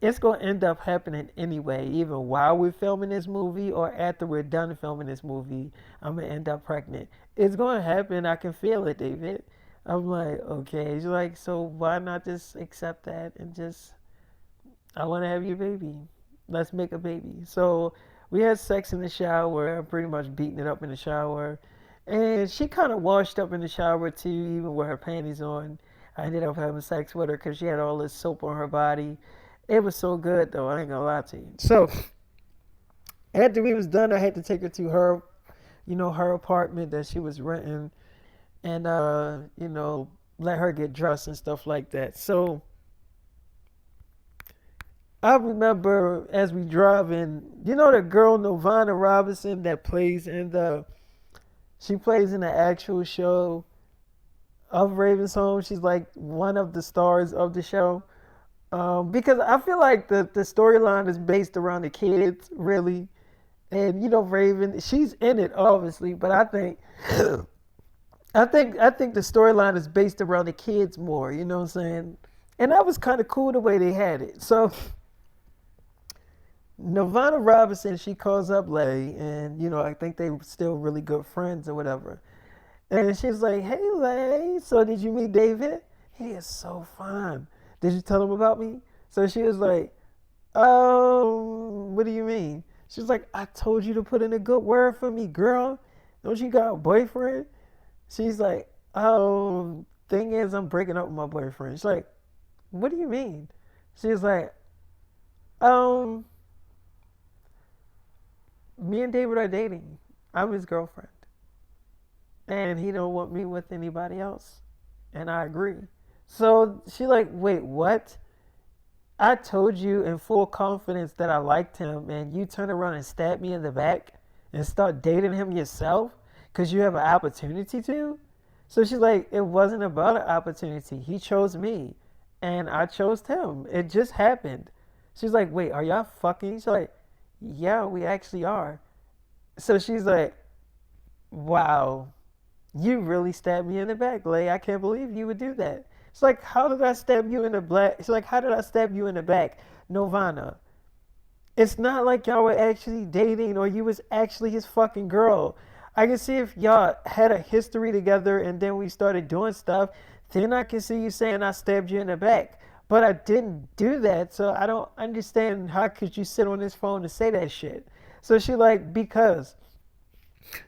it's gonna end up happening anyway. Even while we're filming this movie or after we're done filming this movie, I'm gonna end up pregnant. It's gonna happen. I can feel it, David. I'm like, okay. She's like, so why not just accept that and just, I want to have your baby. Let's make a baby. So we had sex in the shower. I'm pretty much beating it up in the shower. And she kind of washed up in the shower too, even with her panties on. I ended up having sex with her because she had all this soap on her body. It was so good though, I ain't gonna lie to you. So after we was done, I had to take her to her, her apartment that she was renting, and let her get dressed and stuff like that. So I remember as we driving, the girl Novana Robinson that plays in the she plays in the actual show of Raven's Home. She's like one of the stars of the show. Because I feel like the storyline is based around the kids, really. And Raven, she's in it obviously, but I think the storyline is based around the kids more, you know what I'm saying? And that was kind of cool the way they had it. So Nirvana Robinson, she calls up Lay, and I think they were still really good friends or whatever. And she's like, "Hey Lay, so did you meet David? He is so fun. Did you tell him about me?" So she was like, what do you mean?" She's like, "I told you to put in a good word for me, girl. Don't you got a boyfriend?" She's like, thing is, I'm breaking up with my boyfriend. She's like, "What do you mean?" She's like, um, me and David are dating. I'm his girlfriend. And he don't want me with anybody else. And I agree. So she like, "Wait, what? I told you in full confidence that I liked him, and you turn around and stab me in the back and start dating him yourself because you have an opportunity to?" So she's like, "It wasn't about an opportunity. He chose me, and I chose him. It just happened." She's like, "Wait, are y'all fucking?" She's like, "Yeah, we actually are." So she's like, "Wow, you really stabbed me in the back, Lay. I can't believe you would do that." It's like, "How did I stab you in the back?" It's like, "How did I stab you in the back, Novana? It's not like y'all were actually dating or you was actually his fucking girl. I can see if y'all had a history together and then we started doing stuff, then I can see you saying I stabbed you in the back. But I didn't do that, so I don't understand how could you sit on this phone and say that shit." So she like, "Because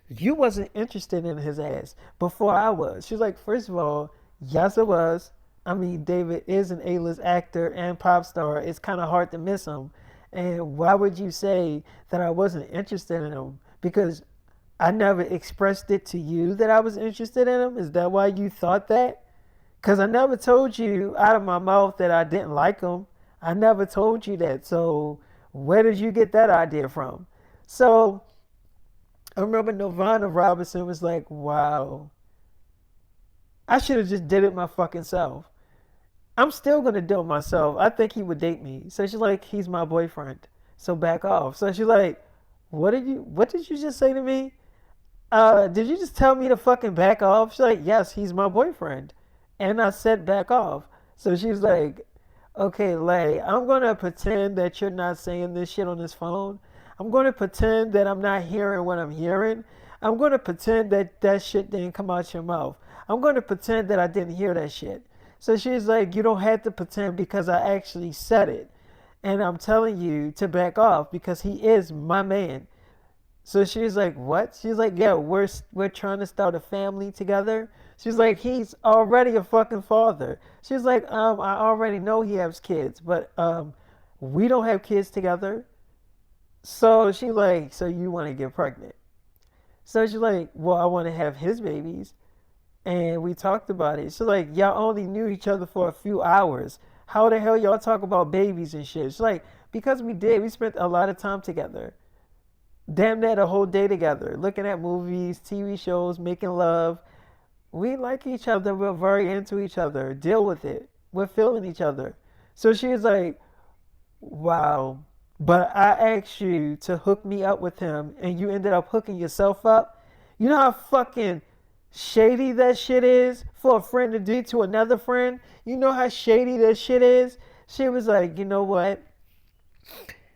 you wasn't interested in his ass before I was." She's like, "First of all, yes, I was. I mean, David is an A-list actor and pop star. It's kind of hard to miss him. And why would you say that I wasn't interested in him? Because I never expressed it to you that I was interested in him? Is that why you thought that? Because I never told you out of my mouth that I didn't like him. I never told you that. So where did you get that idea from?" So I remember Nirvana Robinson was like, "Wow, I should have just did it my fucking self. I'm still gonna do it myself. I think he would date me." So she's like, "He's my boyfriend. So back off." So she's like, what did you just say to me? Did you just tell me to fucking back off?" She's like, "Yes, he's my boyfriend." And I said back off. So she's like, "Okay, Lay, I'm gonna pretend that you're not saying this shit on this phone. I'm gonna pretend that I'm not hearing what I'm hearing. I'm gonna pretend that that shit didn't come out your mouth. I'm gonna pretend that I didn't hear that shit." So she's like, "You don't have to pretend because I actually said it. And I'm telling you to back off because he is my man." So she's like, "What?" She's like, "Yeah, we're trying to start a family together." She's like, "He's already a fucking father." She's like, "I already know he has kids, but we don't have kids together." So she like, "So you want to get pregnant?" So she's like, "Well, I want to have his babies." And we talked about it. She's like, "Y'all only knew each other for a few hours. how the hell y'all talk about babies and shit? It's like, because we did. We spent a lot of time together. Damn that a whole day together. Looking at movies, TV shows, making love. We like each other. We're very into each other. Deal with it. We're feeling each other. So she was like, wow. But I asked you to hook me up with him and you ended up hooking yourself up. You know how fucking shady that shit is for a friend to do to another friend? You know how shady that shit is? She was like, you know what?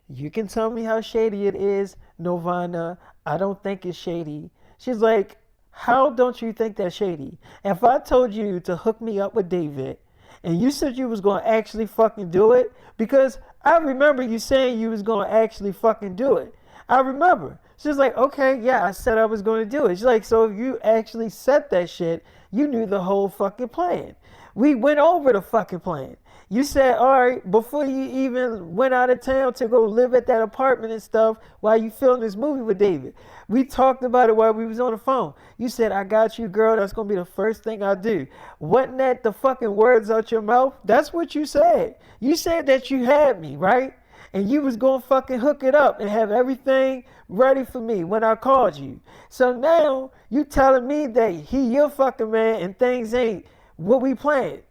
You can tell me how shady it is, Novana. I don't think it's shady. She's like, how don't you think that's shady? If I told you to hook me up with David and you said you was going to actually fucking do it, because I remember you saying you was going to actually fucking do it. I remember. She's like, okay, yeah, I said I was going to do it. She's like, so if you actually said that shit, you knew the whole fucking plan. We went over the fucking plan. You said, all right, before you even went out of town to go live at that apartment and stuff while you filmed this movie with David. We talked about it while we was on the phone. You said, I got you, girl. That's going to be the first thing I do. Wasn't that the fucking words out your mouth? That's what you said. You said that you had me, right? And you was going to fucking hook it up and have everything ready for me when I called you. So now you telling me that he your fucking man and things ain't what we planned.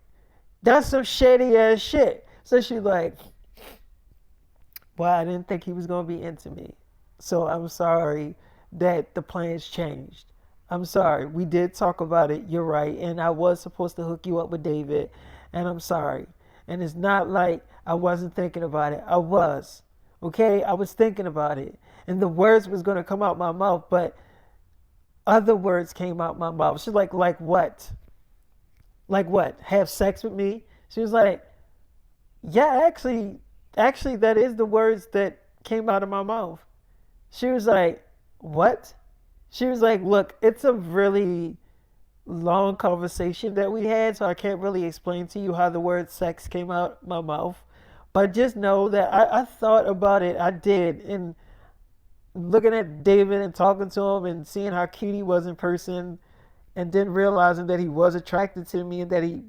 That's some shady ass shit. So she's like, well, I didn't think he was going to be into me. So I'm sorry that the plans changed. I'm sorry. We did talk about it. You're right. And I was supposed to hook you up with David. And I'm sorry. And it's not like I wasn't thinking about it. I was. Okay? I was thinking about it. And the words was going to come out my mouth. But other words came out my mouth. She's like what? Like what? Have sex with me? She was like, yeah, actually, that is the words that came out of my mouth. She was like, what? She was like, look, it's a really long conversation that we had, so I can't really explain to you how the word sex came out my mouth. But just know that I thought about it. I did. And looking at David and talking to him and seeing how cute he was in person, and then realizing that he was attracted to me and that he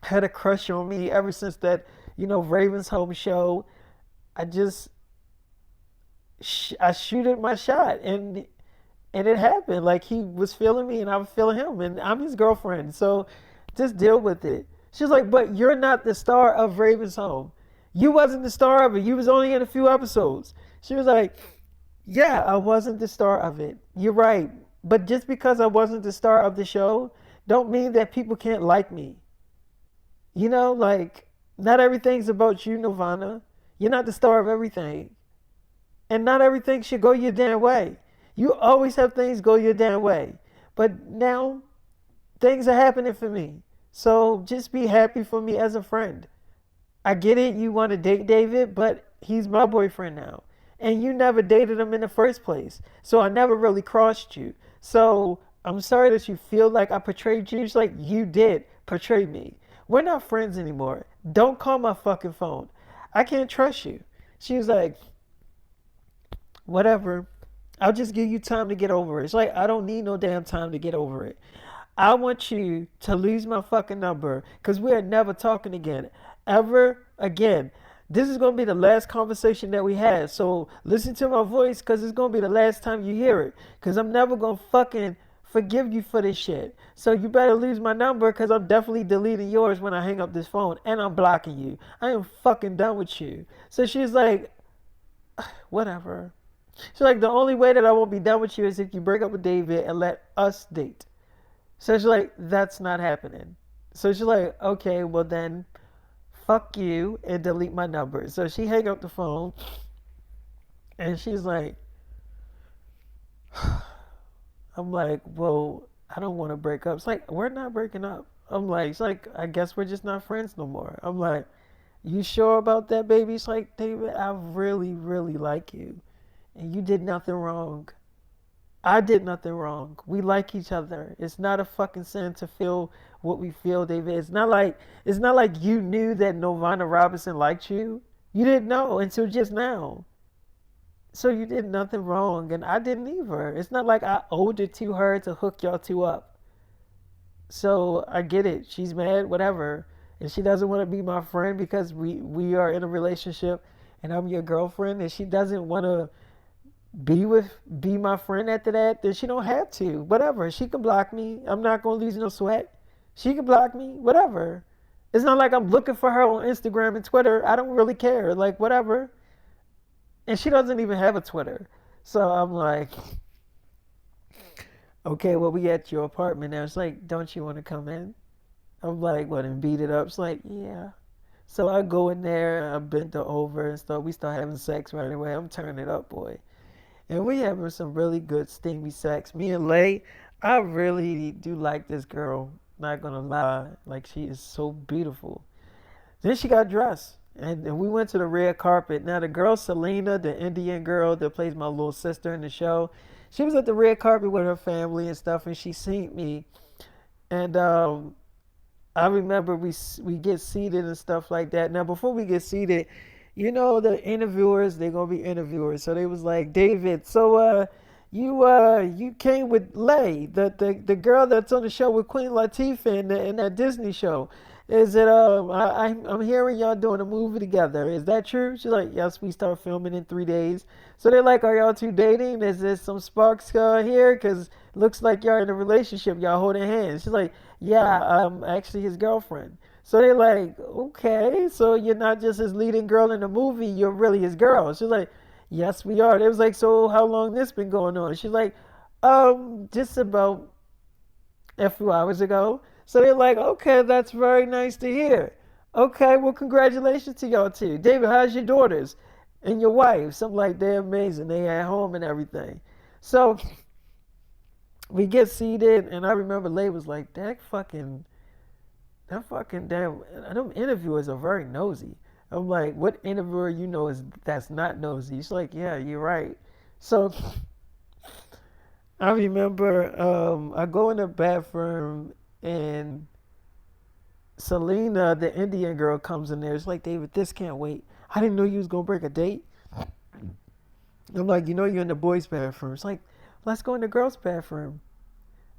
had a crush on me ever since that, Ravens home show. I just, I shooted my shot and it happened. Like, he was feeling me and I was feeling him and I'm his girlfriend. So just deal with it. She's like, but you're not the star of Ravens home. You wasn't the star of it. You was only in a few episodes. She was like, yeah, I wasn't the star of it. You're right. But just because I wasn't the star of the show, don't mean that people can't like me. Like, not everything's about you, Nirvana. You're not the star of everything. And not everything should go your damn way. You always have things go your damn way. But now, things are happening for me. So just be happy for me as a friend. I get it, you want to date David, but he's my boyfriend now. And you never dated him in the first place. So I never really crossed you. So I'm sorry that you feel like I betrayed you. It's like, you did betray me. We're not friends anymore. Don't call my fucking phone. I can't trust you. She was like, whatever. I'll just give you time to get over it. It's like, I don't need no damn time to get over it. I want you to lose my fucking number because we are never talking again. Ever again. This is going to be the last conversation that we had. So listen to my voice because it's going to be the last time you hear it. Because I'm never going to fucking forgive you for this shit. So you better lose my number because I'm definitely deleting yours when I hang up this phone. And I'm blocking you. I am fucking done with you. So she's like, whatever. She's like, the only way that I won't be done with you is if you break up with David and let us date. So she's like, that's not happening. So she's like, okay, well then, fuck you and delete my number. So she hang up the phone and she's like, I'm like, well, I don't want to break up. It's like, we're not breaking up. I'm like, it's like, I guess we're just not friends no more. I'm like, you sure about that, baby? It's like, David, I really, really like you. And you did nothing wrong. I did nothing wrong. We like each other. It's not a fucking sin to feel what we feel, David. It's not like you knew that Novana Robinson liked you. You didn't know until just now. So you did nothing wrong, and I didn't either. It's not like I owed it to her to hook y'all two up. So I get it. She's mad, whatever. and she doesn't want to be my friend because we are in a relationship and I'm your girlfriend, and she doesn't want to be my friend after that, then she don't have to. Whatever. She can block me. I'm not gonna lose no sweat. She can block me. Whatever. It's not like I'm looking for her on Instagram and Twitter. I don't really care. Like whatever. And she doesn't even have a Twitter. So I'm like, okay, well we at your apartment now. It's like, don't you want to come in? I'm like, what, and beat it up? It's like, yeah. So I go in there, I bent her over and stuff. We start having sex right away. I'm turning it up, boy. And we having some really good steamy sex. Me and Lay, I really do like this girl. Not gonna lie, like she is so beautiful. Then she got dressed, and we went to the red carpet. Now the girl Selena, the Indian girl that plays my little sister in the show, she was at the red carpet with her family and stuff, and she seen me. And I remember we get seated and stuff like that. Now before we get seated, the interviewers, they're gonna be interviewers. So they was like, David, so you came with Lay, the girl that's on the show with Queen Latifah in that Disney show. Is it I'm hearing y'all doing a movie together. Is that true? She's like, yes, we start filming in 3 days. So they're like, are y'all two dating? Is there some sparks here? Cause looks like y'all in a relationship. Y'all holding hands. She's like, yeah, I'm actually his girlfriend. So they're like, okay, so you're not just his leading girl in the movie, you're really his girl. She's like, yes, we are. They was like, so how long this been going on? She's like, just about a few hours ago. So they're like, okay, that's very nice to hear. Okay, well, congratulations to y'all too. David, how's your daughters and your wife? Something like they're amazing. They at home and everything. So we get seated, and I remember Lay was like, that fucking damn, them interviewers are very nosy. I'm like, what interviewer is that's not nosy? She's like, yeah, you're right. So I remember I go in the bathroom and Selena, the Indian girl, comes in there. It's like, David, this can't wait. I didn't know you was gonna break a date. I'm like, you're in the boys' bathroom. It's like, let's go in the girls' bathroom.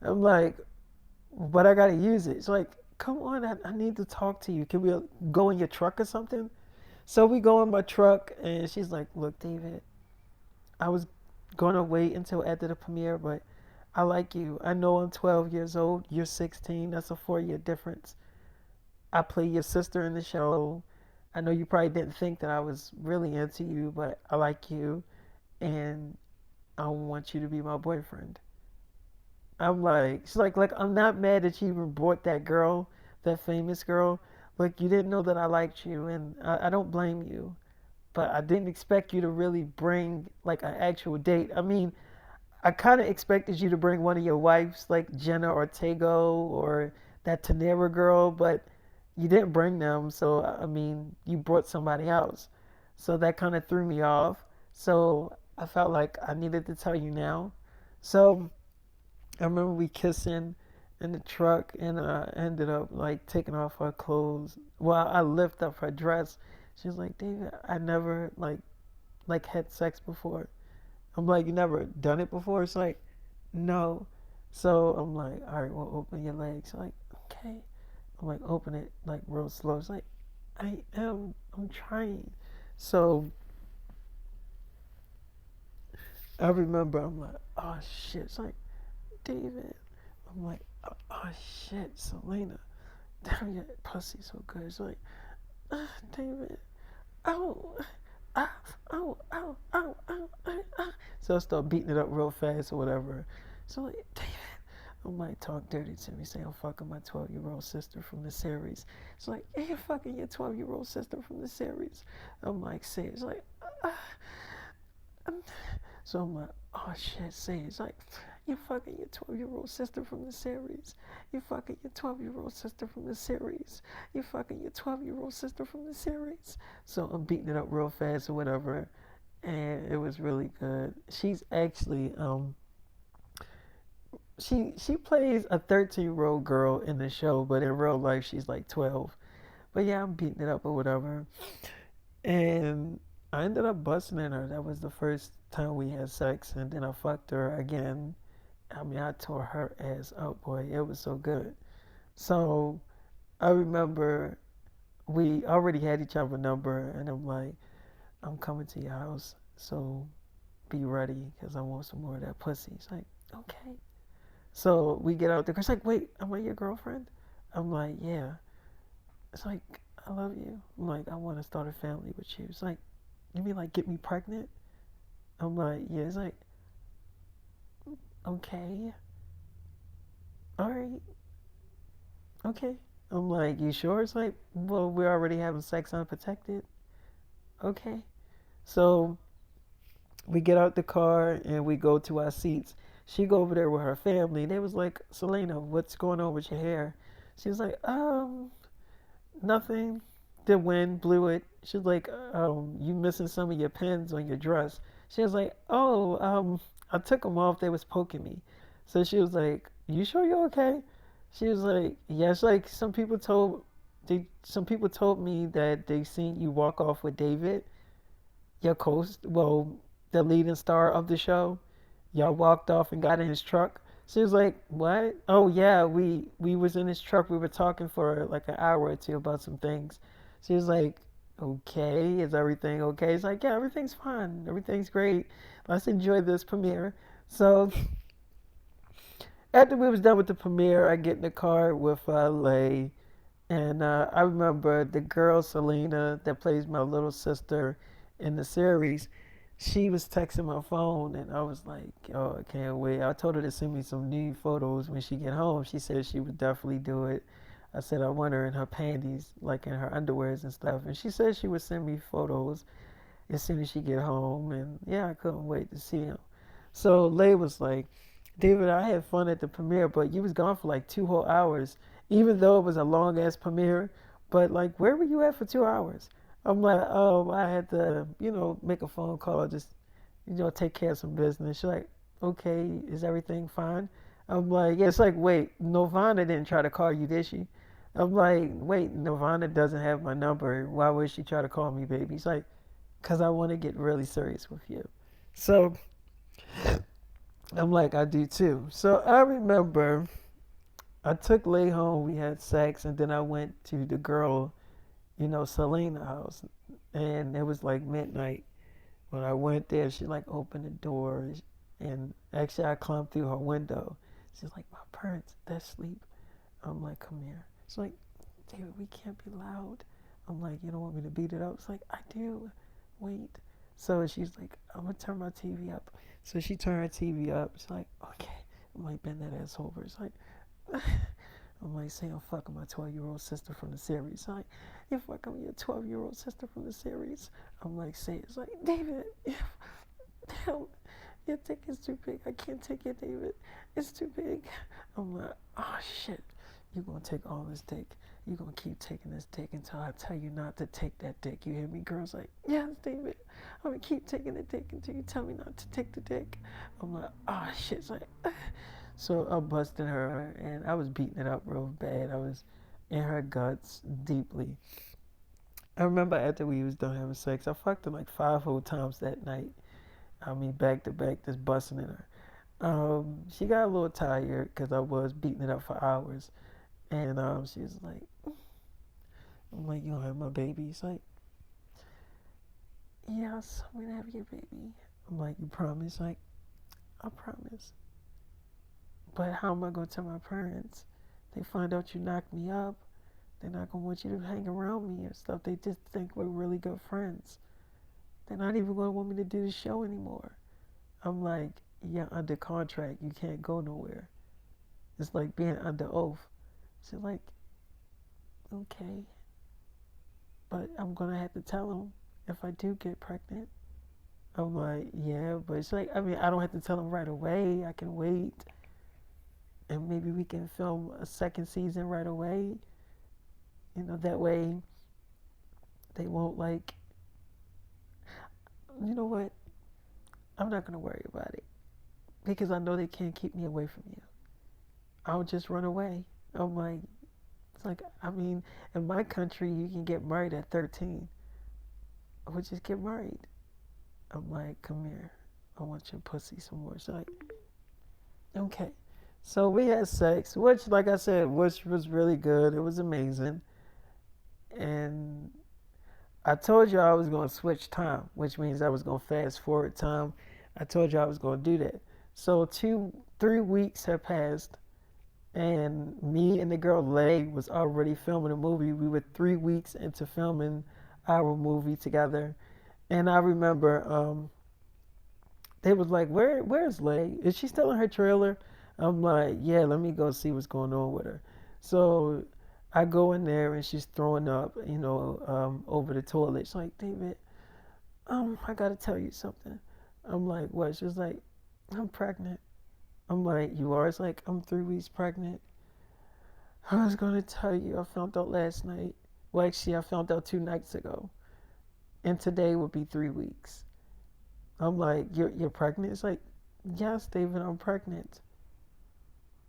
I'm like, but I gotta use it. It's like, come on, I need to talk to you. Can we go in your truck or something? So we go in my truck, and she's like, look, David, I was gonna wait until after the premiere, but I like you. I know I'm 12 years old. You're 16. That's a 4-year difference. I play your sister in the show. I know you probably didn't think that I was really into you, but I like you, and I want you to be my boyfriend. I'm like, she's like, I'm not mad that you even brought that girl, that famous girl. Like, you didn't know that I liked you, and I don't blame you. But I didn't expect you to really bring, like, an actual date. I mean, I kind of expected you to bring one of your wives, like Jenna Ortega or that Tanera girl, but you didn't bring them. So, I mean, you brought somebody else. So that kind of threw me off. So I felt like I needed to tell you now. So I remember we kissing in the truck, and I ended up like taking off her clothes. Well, I lift up her dress. She was like, David, I never like had sex before. I'm like, you never done it before? It's like, no. So I'm like, all right, well, open your legs. Like, okay. I'm like, open it like real slow. It's like, I'm trying. So I remember I'm like, oh shit. It's like, David. I'm like, oh shit, Selena. Damn, your pussy so good. It's like, David. Oh, ow, ow, ow, ow, ow, ow, ow. So I start beating it up real fast or whatever. So like, David. I'm like, talk dirty to me. Say I'm fucking my 12-year-old sister from the series. It's like, yeah, you're fucking your 12-year-old sister from the series. I'm like, say it. It's like, uh, so I'm like, oh shit, say it. It's like, you're fucking your 12-year-old sister from the series. You're fucking your 12-year-old sister from the series. You're fucking your 12-year-old sister from the series. So I'm beating it up real fast or whatever. And it was really good. She's actually, she plays a 13-year-old girl in the show, but in real life she's like 12. But yeah, I'm beating it up or whatever. And I ended up busting in her. That was the first time we had sex, and then I fucked her again. I mean, I tore her ass up, boy. It was so good. So I remember we already had each other number, and I'm like, I'm coming to your house, so be ready, because I want some more of that pussy. It's like, okay. So we get out there. It's like, wait, am I your girlfriend? I'm like, yeah. It's like, I love you. I'm like, I want to start a family with you. It's like, you mean like get me pregnant? I'm like, yeah. It's like, okay, all right, okay. I'm like, you sure? It's like, well, we're already having sex unprotected. Okay. So we get out the car and we go to our seats. She go over there with her family. They was like, Selena, what's going on with your hair? She was like, nothing. The wind blew it. She was like, you missing some of your pins on your dress. She was like, oh, I took them off. They was poking me. So she was like, you sure you're okay? She was like, yes. Like some people told me that they seen you walk off with David, your coast, well, the leading star of the show. Y'all walked off and got in his truck. She was like, "What? Oh yeah, we was in his truck. We were talking for like an hour or two about some things." She was like, "Okay, is everything okay?" It's like, "Yeah, everything's fine. Everything's great. Let's enjoy this premiere." So after we was done with the premiere, I get in the car with Lay, and I remember the girl Selena that plays my little sister in the series. She was texting my phone, and I was like, "Oh, I can't wait." I told her to send me some nude photos when she get home. She said she would definitely do it. I said I want her in her panties, like in her underwears and stuff, and she said she would send me photos as soon as she get home. And yeah, I couldn't wait to see him. So Lay was like, David, I had fun at the premiere, but you was gone for like 2 whole hours, even though it was a long ass premiere. But like, where were you at for 2 hours? I'm like, oh, I had to, make a phone call, just, take care of some business. She's like, okay, is everything fine? I'm like, yeah. It's like, wait, Nirvana didn't try to call you, did she? I'm like, wait, Nirvana doesn't have my number. Why would she try to call me, baby? He's like, because I want to get really serious with you. So I'm like, I do too. So I remember I took Lay home, we had sex, and then I went to the girl, Selena house. And it was like midnight. When I went there, she like opened the door, and actually I climbed through her window. She's like, my parents, they're asleep. I'm like, come here. She's like, David, we can't be loud. I'm like, you don't want me to beat it up? It's like, I do. Wait. So she's like, I'm gonna turn my TV up. So she turned her TV up. She's like, okay. I'm like, bend that ass over. It's like, I'm like, say I'm fucking my 12-year-old sister from the series. I'm like, you're fucking your 12-year-old sister from the series. I'm like, say it. It's like, David, damn, your dick is too big. I can't take it, David. It's too big. I'm like, oh shit. You're gonna take all this dick. You're gonna keep taking this dick until I tell you not to take that dick. You hear me? Girl's like, yes, David. I'm gonna keep taking the dick until you tell me not to take the dick. I'm like, oh shit. It's like, so I'm busting her, and I was beating it up real bad. I was in her guts deeply. I remember after we was done having sex, I fucked her like 5 whole times that night. I mean, back to back, just busting in her. She got a little tired because I was beating it up for hours. And she was like, I'm like, you gonna have my baby? She's like, yes, I'm gonna have your baby. I'm like, you promise? Like, I promise. But how am I gonna tell my parents? They find out you knocked me up. They're not gonna want you to hang around me and stuff. They just think we're really good friends. They're not even gonna want me to do the show anymore. I'm like, yeah, under contract, you can't go nowhere. It's like being under oath. She's like, okay, but I'm gonna have to tell them if I do get pregnant. I'm like, yeah, but it's like, I mean, I don't have to tell them right away. I can wait, and maybe we can film a second season right away. That way they won't like, you know what? I'm not gonna worry about it because I know they can't keep me away from you. I'll just run away. I'm like, it's like, I mean, in my country, you can get married at 13. I would just get married. I'm like, come here. I want your pussy some more. She's like, okay. So we had sex, which, like I said, which was really good. It was amazing. And I told you I was going to switch time, which means I was going to fast forward time. I told you I was going to do that. So 3 weeks have passed, and me and the girl Lay was already filming a movie. We were 3 weeks into filming our movie together, and I remember they was like, "Where's Lay? Is she still in her trailer?" I'm like, "Yeah, let me go see what's going on with her." So I go in there and she's throwing up, over the toilet. She's like, "David, I gotta tell you something." I'm like, "What?" She's like, "I'm pregnant." I'm like, "You are?" It's like, "I'm 3 weeks pregnant." I was gonna tell you, I found out last night. Well, actually, I found out 2 nights ago, and today would be 3 weeks. I'm like, "You're pregnant?" It's like, "Yes, David, I'm pregnant."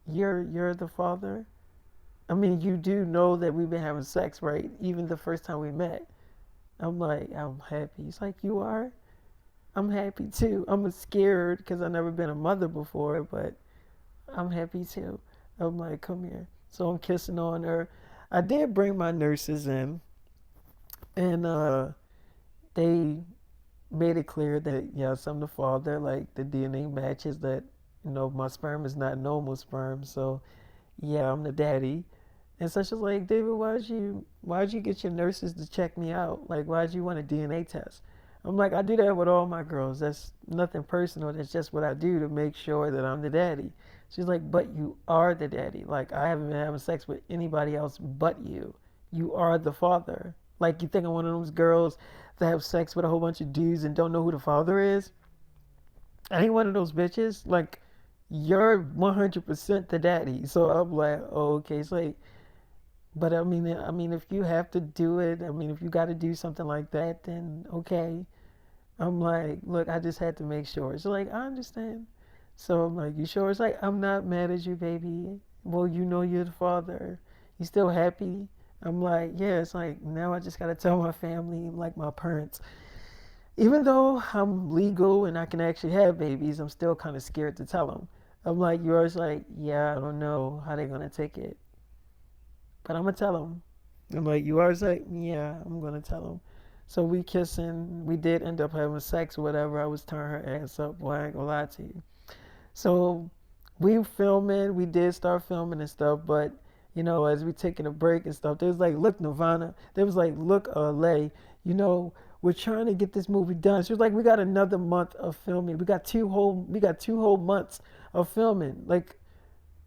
You're the father? I mean, you do know that we've been having sex, right? Even the first time we met. I'm like, "I'm happy." He's like, "You are?" I'm happy too. I'm scared because I've never been a mother before, but I'm happy too. I'm like, "Come here." So I'm kissing on her. I did bring my nurses in, and they made it clear that yes, I'm the father. Like the DNA matches that my sperm is not normal sperm. So yeah, I'm the daddy. And so she's like, "David, why'd you get your nurses to check me out? Like, why'd you want a DNA test?" I'm like, "I do that with all my girls. That's nothing personal. That's just what I do to make sure that I'm the daddy." She's like, "But you are the daddy. Like, I haven't been having sex with anybody else but you. You are the father. Like, you think I'm one of those girls that have sex with a whole bunch of dudes and don't know who the father is? I ain't one of those bitches. Like, you're 100% the daddy." So I'm like, "Oh, okay." It's like, but I mean, if you have to do it, I mean, if you got to do something like that, then okay. I'm like, "Look, I just had to make sure." It's like, "I understand." So I'm like, "You sure?" It's like, "I'm not mad at you, baby. Well, you know you're the father. You still happy?" I'm like, "Yeah." It's like, now I just got to tell my family, like my parents. Even though I'm legal and I can actually have babies, I'm still kind of scared to tell them. I'm like, yours, like, "Yeah, I don't know how they're going to take it, but I'm gonna tell him." I'm like, "You are?" Like, "Yeah, I'm gonna tell him." So we kissing. We did end up having sex or whatever. I was turning her ass up. Boy, I ain't gonna lie to you. So we filming. We did start filming and stuff. But as we taking a break and stuff, they was like, "Look, Nirvana." They was like, "Look, Lay. You know, we're trying to get this movie done." She was like, "We got another month of filming. We got 2 whole months of filming. Like,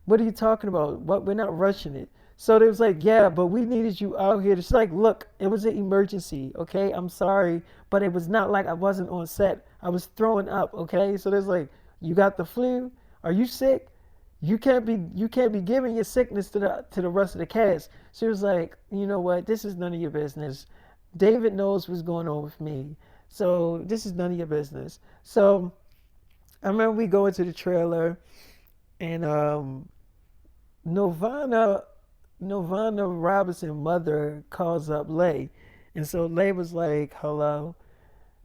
what are you talking about? What, we're not rushing it." So they was like, "Yeah, but we needed you out here." It's like, "Look, it was an emergency, okay? I'm sorry, but it was not like I wasn't on set. I was throwing up, okay?" So there's like, "You got the flu? Are you sick? You can't be giving your sickness to the rest of the cast." She was like, "You know what? This is none of your business. David knows what's going on with me. So this is none of your business." So I remember we go into the trailer, and Nirvana Nirvana Robinson mother calls up Lay. And so Lay was like, "Hello."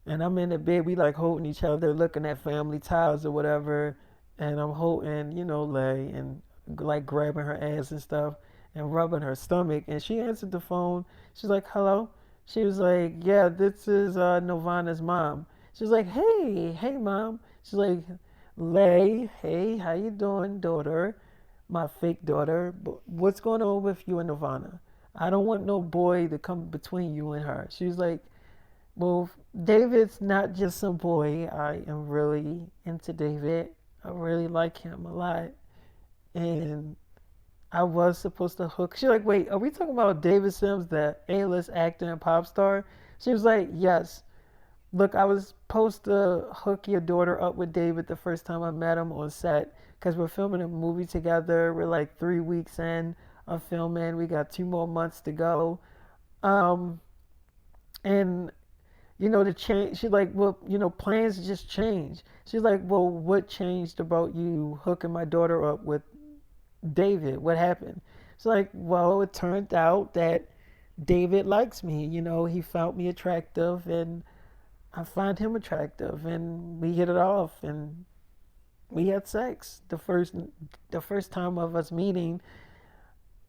And I'm in the bed, we like holding each other, looking at family ties or whatever. And I'm holding, Lay and like grabbing her ass and stuff and rubbing her stomach. And she answered the phone. She's like, "Hello." She was like, "Yeah, this is Nirvana's mom." She was like, "Hey, mom." She's like, "Lay, hey, how you doing, daughter? My fake daughter. But what's going on with you and Nirvana? I don't want no boy to come between you and her." She was like, "Well, David's not just some boy. I am really into David. I really like him a lot. And I was supposed to hook." She's like, "Wait, are we talking about David Sims, the A-list actor and pop star?" She was like, "Yes. Look, I was supposed to hook your daughter up with David the first time I met him on set because we're filming a movie together. We're like 3 weeks in of filming. We got 2 more months to go. Um, and the change." She's like, "Well, plans just change." She's like, "Well, what changed about you hooking my daughter up with David? What happened?" She's like, "Well, it turned out that David likes me. He found me attractive and I find him attractive and we hit it off and we had sex the first time of us meeting.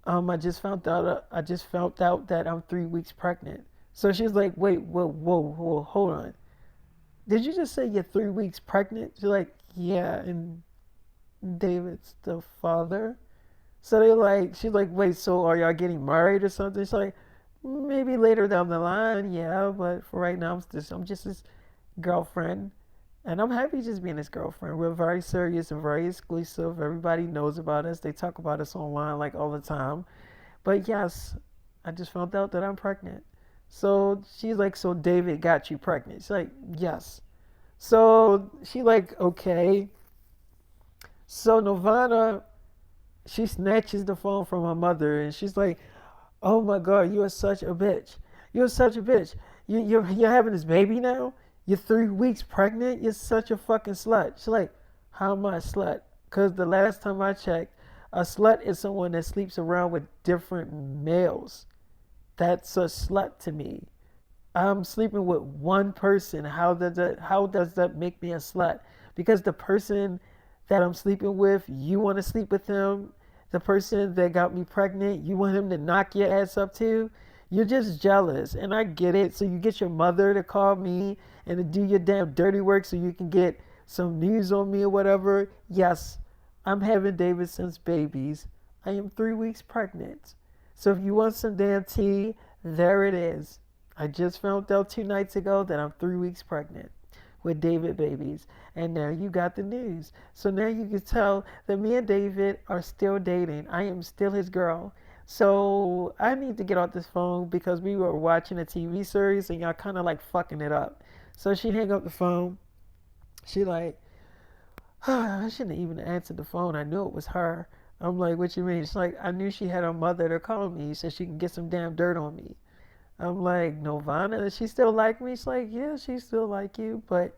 I just found out that I'm 3 weeks pregnant. So she's like, wait, whoa, hold on. Did you just say you're 3 weeks pregnant? She's like, yeah, and David's the father. So she's like, wait, so are y'all getting married or something? She's like, maybe later down the line, yeah, but for right now, I'm just his girlfriend. And I'm happy just being his girlfriend. We're very serious and very exclusive. Everybody knows about us. They talk about us online like all the time. But yes, I just found out that I'm pregnant. So she's like, so David got you pregnant. She's like, yes. So she like, okay. So Nirvana, she snatches the phone from her mother and she's like, oh my God, you are such a bitch. You're such a bitch. You're having this baby now? You're 3 weeks pregnant? You're such a fucking slut. She's like, how am I a slut? Because the last time I checked, a slut is someone that sleeps around with different males. That's a slut to me. I'm sleeping with one person. How does that make me a slut? Because the person that I'm sleeping with, you want to sleep with him. The person that got me pregnant, you want him to knock your ass up too. You're just jealous, and I get it. So you get your mother to call me and to do your damn dirty work so you can get some news on me or whatever. Yes, I'm having Davidson's babies. I am 3 weeks pregnant. So if you want some damn tea, there it is. I just found out 2 nights ago that I'm 3 weeks pregnant with David babies. And now you got the news. So now you can tell that me and David are still dating. I am still his girl. So I need to get off this phone because we were watching a TV series and y'all kind of like fucking it up. So she hang up the phone. She like, oh, I shouldn't have even answered the phone. I knew it was her. I'm like, what you mean? She's like, I knew she had her mother to call me so she can get some damn dirt on me. I'm like, Novana, does she still like me? She's like, yeah, she still like you, but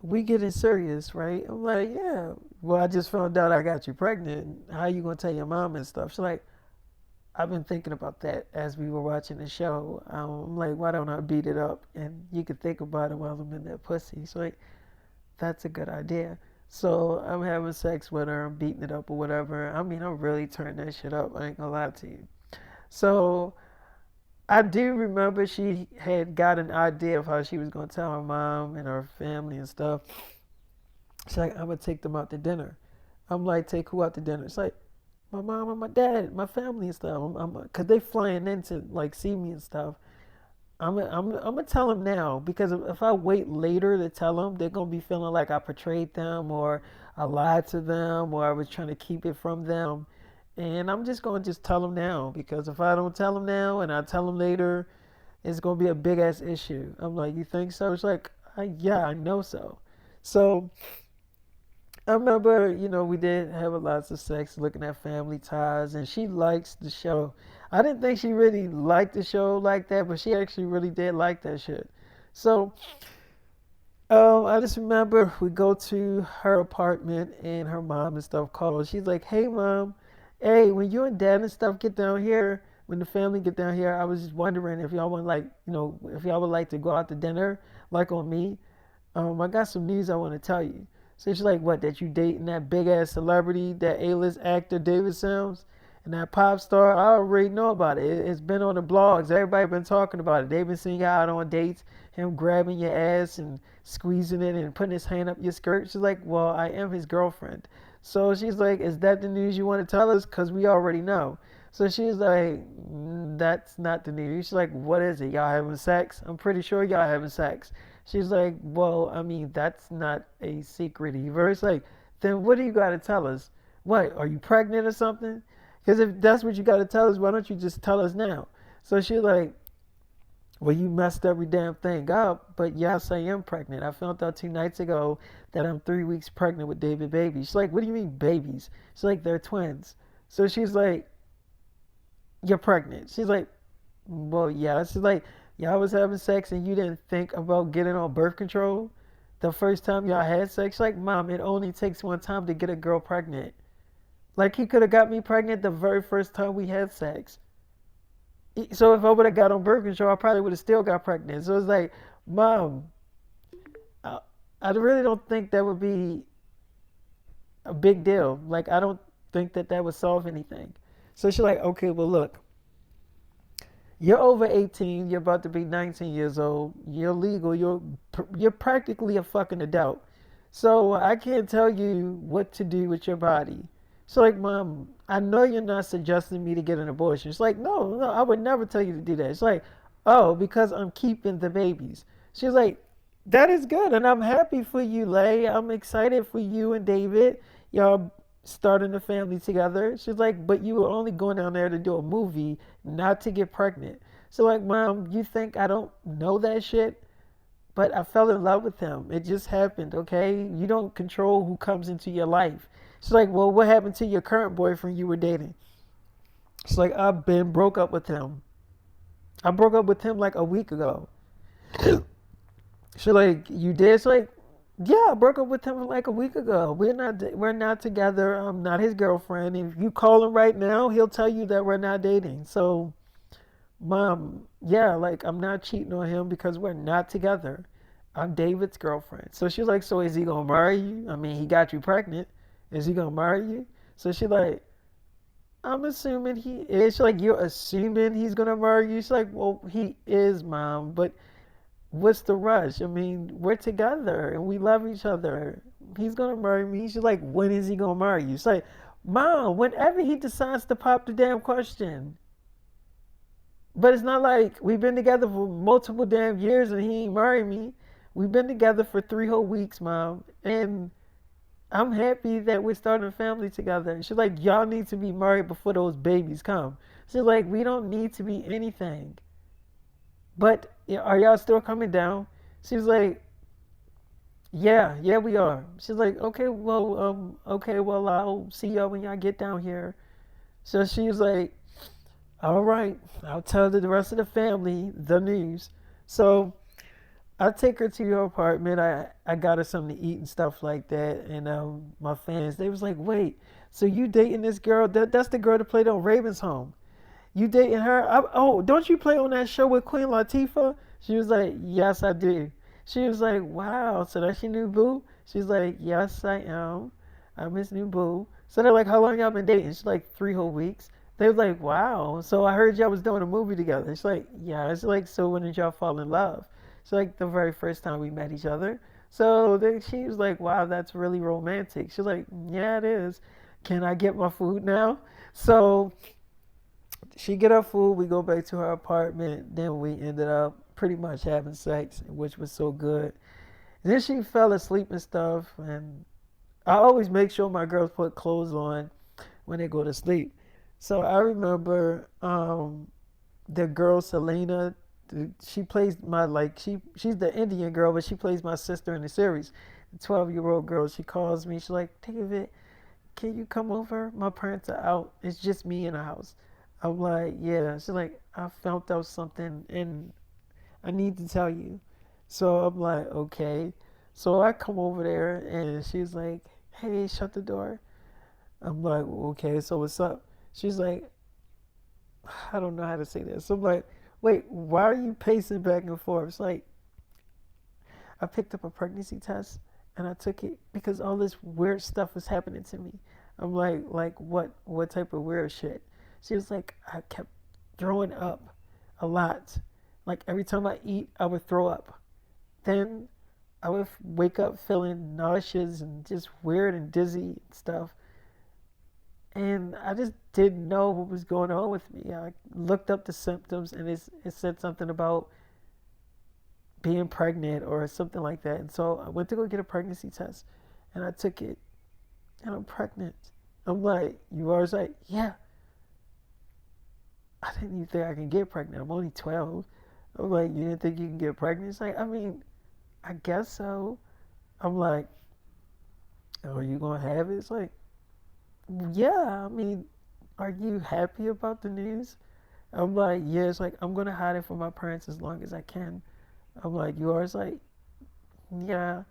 we getting serious, right? I'm like, yeah. Well, I just found out I got you pregnant. How you gonna tell your mom and stuff? She's like, I've been thinking about that as we were watching the show. I'm like, why don't I beat it up? And you can think about it while I'm in that pussy. She's like, that's a good idea. So I'm having sex with her, I'm beating it up or whatever. I mean, I'm really turning that shit up. I ain't gonna lie to you. So I do remember she had got an idea of how she was going to tell her mom and her family and stuff. She's like, I'm going to take them out to dinner. I'm like, take who out to dinner? It's like, my mom and my dad, my family and stuff. Cause they flying in to like see me and stuff. I'm gonna tell them now because if I wait later to tell them, they're gonna be feeling like I betrayed them or I lied to them or I was trying to keep it from them. And I'm just gonna just tell them now because if I don't tell them now and I tell them later, it's gonna be a big ass issue. I'm like, you think so? It's like, yeah, I know so. So I remember, we did have a lots of sex looking at Family Ties, and she likes the show. I didn't think she really liked the show like that, but she actually really did like that shit. So I just remember we go to her apartment and her mom and stuff called. She's like, hey mom, hey, when you and dad and stuff get down here, when the family get down here, I was just wondering if y'all would like, if y'all would like to go out to dinner, like on me. I got some news I want to tell you. So she's like, what, that you dating that big ass celebrity, that A-list actor David Sims, and that pop star? I already know about it. It's been on the blogs. Everybody been talking about it. They've been seeing you out on dates, him grabbing your ass and squeezing it and putting his hand up your skirt. She's like, well, I am his girlfriend. So she's like, is that the news you want to tell us? Because we already know. So she's like, that's not the news. She's like, what is it? Y'all having sex? I'm pretty sure y'all having sex. She's like, well, I mean, that's not a secret either. It's like, then what do you got to tell us? What, are you pregnant or something? Because if that's what you got to tell us, why don't you just tell us now? So she's like, well, you messed every damn thing up, but yes, I am pregnant. I found out 2 nights ago that I'm 3 weeks pregnant with David baby. She's like, what do you mean babies? She's like, they're twins. So she's like, you're pregnant. She's like, well, yeah. She's like, y'all was having sex and you didn't think about getting on birth control the first time y'all had sex? She's like, mom, it only takes one time to get a girl pregnant. Like, he could have got me pregnant the very first time we had sex. So if I would have got on birth control, I probably would have still got pregnant. So it's like, mom, I really don't think that would be a big deal. Like, I don't think that that would solve anything. So she's like, okay, well, look, you're over 18. You're about to be 19 years old. You're legal. You're practically a fucking adult. So I can't tell you what to do with your body. So like, mom, I know you're not suggesting me to get an abortion. It's like, no, no, I would never tell you to do that. It's like, oh, because I'm keeping the babies. She's like, that is good, and I'm happy for you, Lay. I'm excited for you and David. Y'all starting a family together. She's like, but you were only going down there to do a movie, not to get pregnant. So like, mom, you think I don't know that shit? But I fell in love with him. It just happened, okay? You don't control who comes into your life. She's like, well, what happened to your current boyfriend you were dating? She's like, I've been broke up with him. I broke up with him like a week ago. She's like, you did? She's like, yeah, I broke up with him like a week ago. We're not together. I'm not his girlfriend. If you call him right now, he'll tell you that we're not dating. So, mom, yeah, like I'm not cheating on him because we're not together. I'm David's girlfriend. So she's like, so is he gonna marry you? I mean, he got you pregnant. Is he gonna marry you? So she's like, I'm assuming he is. She's like, you're assuming he's gonna marry you? She's like, well, he is, mom, but what's the rush? I mean, we're together and we love each other. He's gonna marry me. She's like, when is he gonna marry you? She's like, mom, whenever he decides to pop the damn question. But it's not like we've been together for multiple damn years and he ain't married me. We've been together for 3 whole weeks, mom. And I'm happy that we're starting a family together. She's like, y'all need to be married before those babies come. She's like, we don't need to be anything. But are y'all still coming down? She's like, yeah, yeah, we are. She's like, okay, well, I'll see y'all when y'all get down here. So she was like, all right, I'll tell the rest of the family the news. So I take her to your apartment. I got her something to eat and stuff like that. And my fans, they was like, wait, so you dating this girl? That's the girl that played on Raven's Home. You dating her? Oh, don't you play on that show with Queen Latifah? She was like, yes, I do. She was like, wow, so that's your new boo? She's like, yes, I am. I'm his new boo. So they're like, how long y'all been dating? She's like, 3 whole weeks. They was like, wow. So I heard y'all was doing a movie together. She's like, yeah. It's like, so when did y'all fall in love? It's like the very first time we met each other. So then she was like, wow, that's really romantic. She's like, yeah, it is. Can I get my food now? So she get her food. We go back to her apartment. Then we ended up pretty much having sex, which was so good. And then she fell asleep and stuff. And I always make sure my girls put clothes on when they go to sleep. So I remember the girl Selena. She plays my like she's the Indian girl, but she plays my sister in the series. The 12-year-old girl. She calls me. She's like, David, can you come over? My parents are out. It's just me in the house. I'm like, yeah. She's like, I found out something and I need to tell you. So I'm like, okay. So I come over there and she's like, hey, shut the door. I'm like, okay, so what's up? She's like, I don't know how to say this. So I'm like, wait, why are you pacing back and forth? It's like, I picked up a pregnancy test and I took it because all this weird stuff was happening to me. I'm like what type of weird shit? She was like, I kept throwing up a lot. Like every time I eat, I would throw up. Then I would wake up feeling nauseous and just weird and dizzy and stuff. And I just didn't know what was going on with me. I looked up the symptoms and it said something about being pregnant or something like that. And so I went to go get a pregnancy test and I took it and I'm pregnant. I'm like, you are? Like, yeah. I didn't even think I can get pregnant. I'm only 12. I'm like, you didn't think you can get pregnant? It's like, I mean, I guess so. I'm like, oh, are you going to have it? It's like, yeah. I mean, are you happy about the news? I'm like, yeah. It's like, I'm going to hide it from my parents as long as I can. I'm like, you are? It's like, yeah.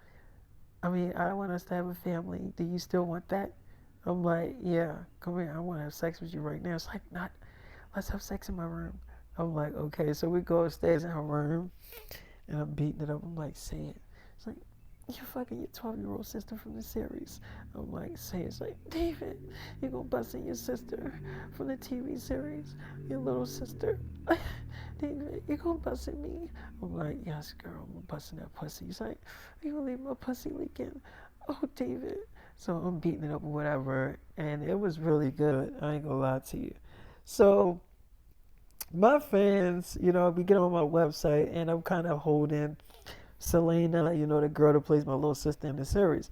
I mean, I want us to have a family. Do you still want that? I'm like, yeah. Come here. I want to have sex with you right now. It's like, not. Let's have sex in my room. I'm like, okay. So we go upstairs in her room, and I'm beating it up. I'm like, say it. It's like, you fucking your 12-year-old sister from the series. I'm like, say it's like, David, you gonna bust in your sister from the TV series, your little sister. David, you gonna bust in me? I'm like, yes, girl, I'm busting that pussy. He's like, you gonna leave my pussy leaking? Oh, David. So I'm beating it up or whatever, and it was really good. I ain't gonna lie to you. So my fans, we get on my website, and I'm kind of holding Selena, the girl that plays my little sister in the series.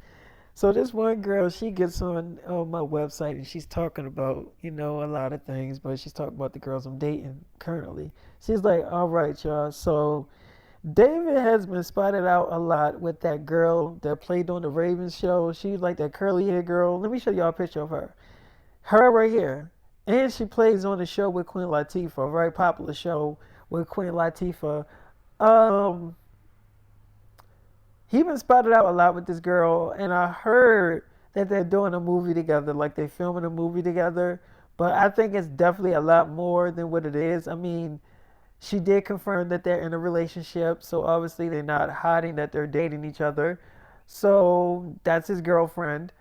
So this one girl, she gets on my website and she's talking about, a lot of things, but she's talking about the girls I'm dating currently. She's like, all right, y'all. So David has been spotted out a lot with that girl that played on the Ravens show. She's like that curly hair girl. Let me show y'all a picture of her. Her right here. And she plays on the show with Queen Latifah, a very popular show with Queen Latifah. Um, he been spotted out a lot with this girl, and I heard that they're doing a movie together, like they're filming a movie together. But I think it's definitely a lot more than what it is. I mean, she did confirm that they're in a relationship, so obviously they're not hiding that they're dating each other. So that's his girlfriend.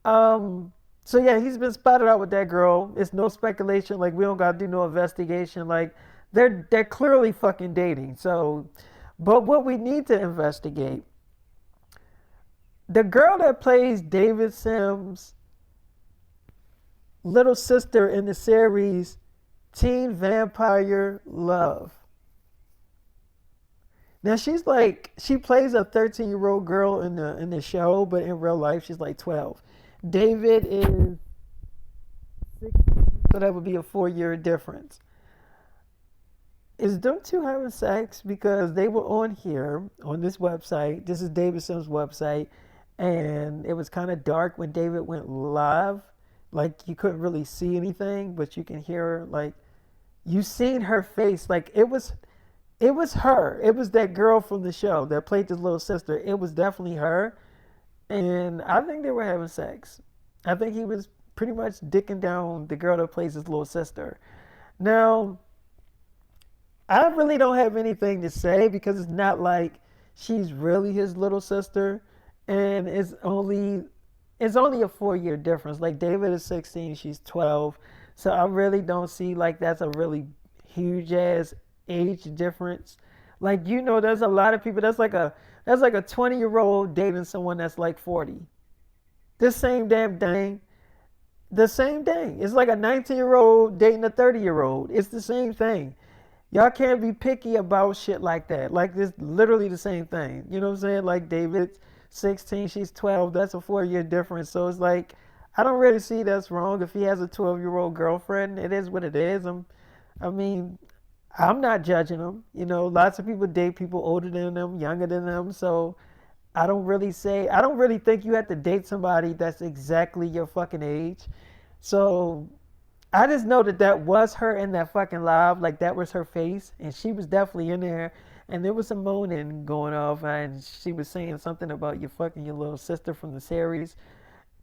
Um, so yeah, he's been spotted out with that girl. It's no speculation. Like we don't gotta do no investigation. Like they're clearly fucking dating. So, but what we need to investigate, the girl that plays David Sims' little sister in the series Teen Vampire Love. Now she plays a 13-year-old girl in the show, but in real life she's like 12. David is 16, so that would be a 4-year difference. Is them two having sex? Because they were on here on this website. This is David Sims' website, and it was kind of dark when David went live. Like you couldn't really see anything, but you can hear like you seen her face. Like it was her. It was that girl from the show that played this little sister. It was definitely her. And I think they were having sex. I think he was pretty much dicking down the girl that plays his little sister. Now, I really don't have anything to say because it's not like she's really his little sister. And it's only a 4-year difference. Like David is 16, she's 12. So I really don't see like that's a really huge ass age difference. Like there's a lot of people that's like a 20-year-old dating someone that's like 40. The same damn thing. The same thing. It's like a 19-year-old dating a 30-year-old. It's the same thing. Y'all can't be picky about shit like that. Like it's literally the same thing. You know what I'm saying? Like David's 16, she's 12. That's a 4-year difference. So it's like I don't really see that's wrong. If he has a 12-year-old girlfriend, it is what it is. I mean, I'm not judging them. Lots of people date people older than them, younger than them. So I don't really think you have to date somebody that's exactly your fucking age. So I just know that was her in that fucking live. Like that was her face. And she was definitely in there. And there was some moaning going off. And she was saying something about you fucking your little sister from the series.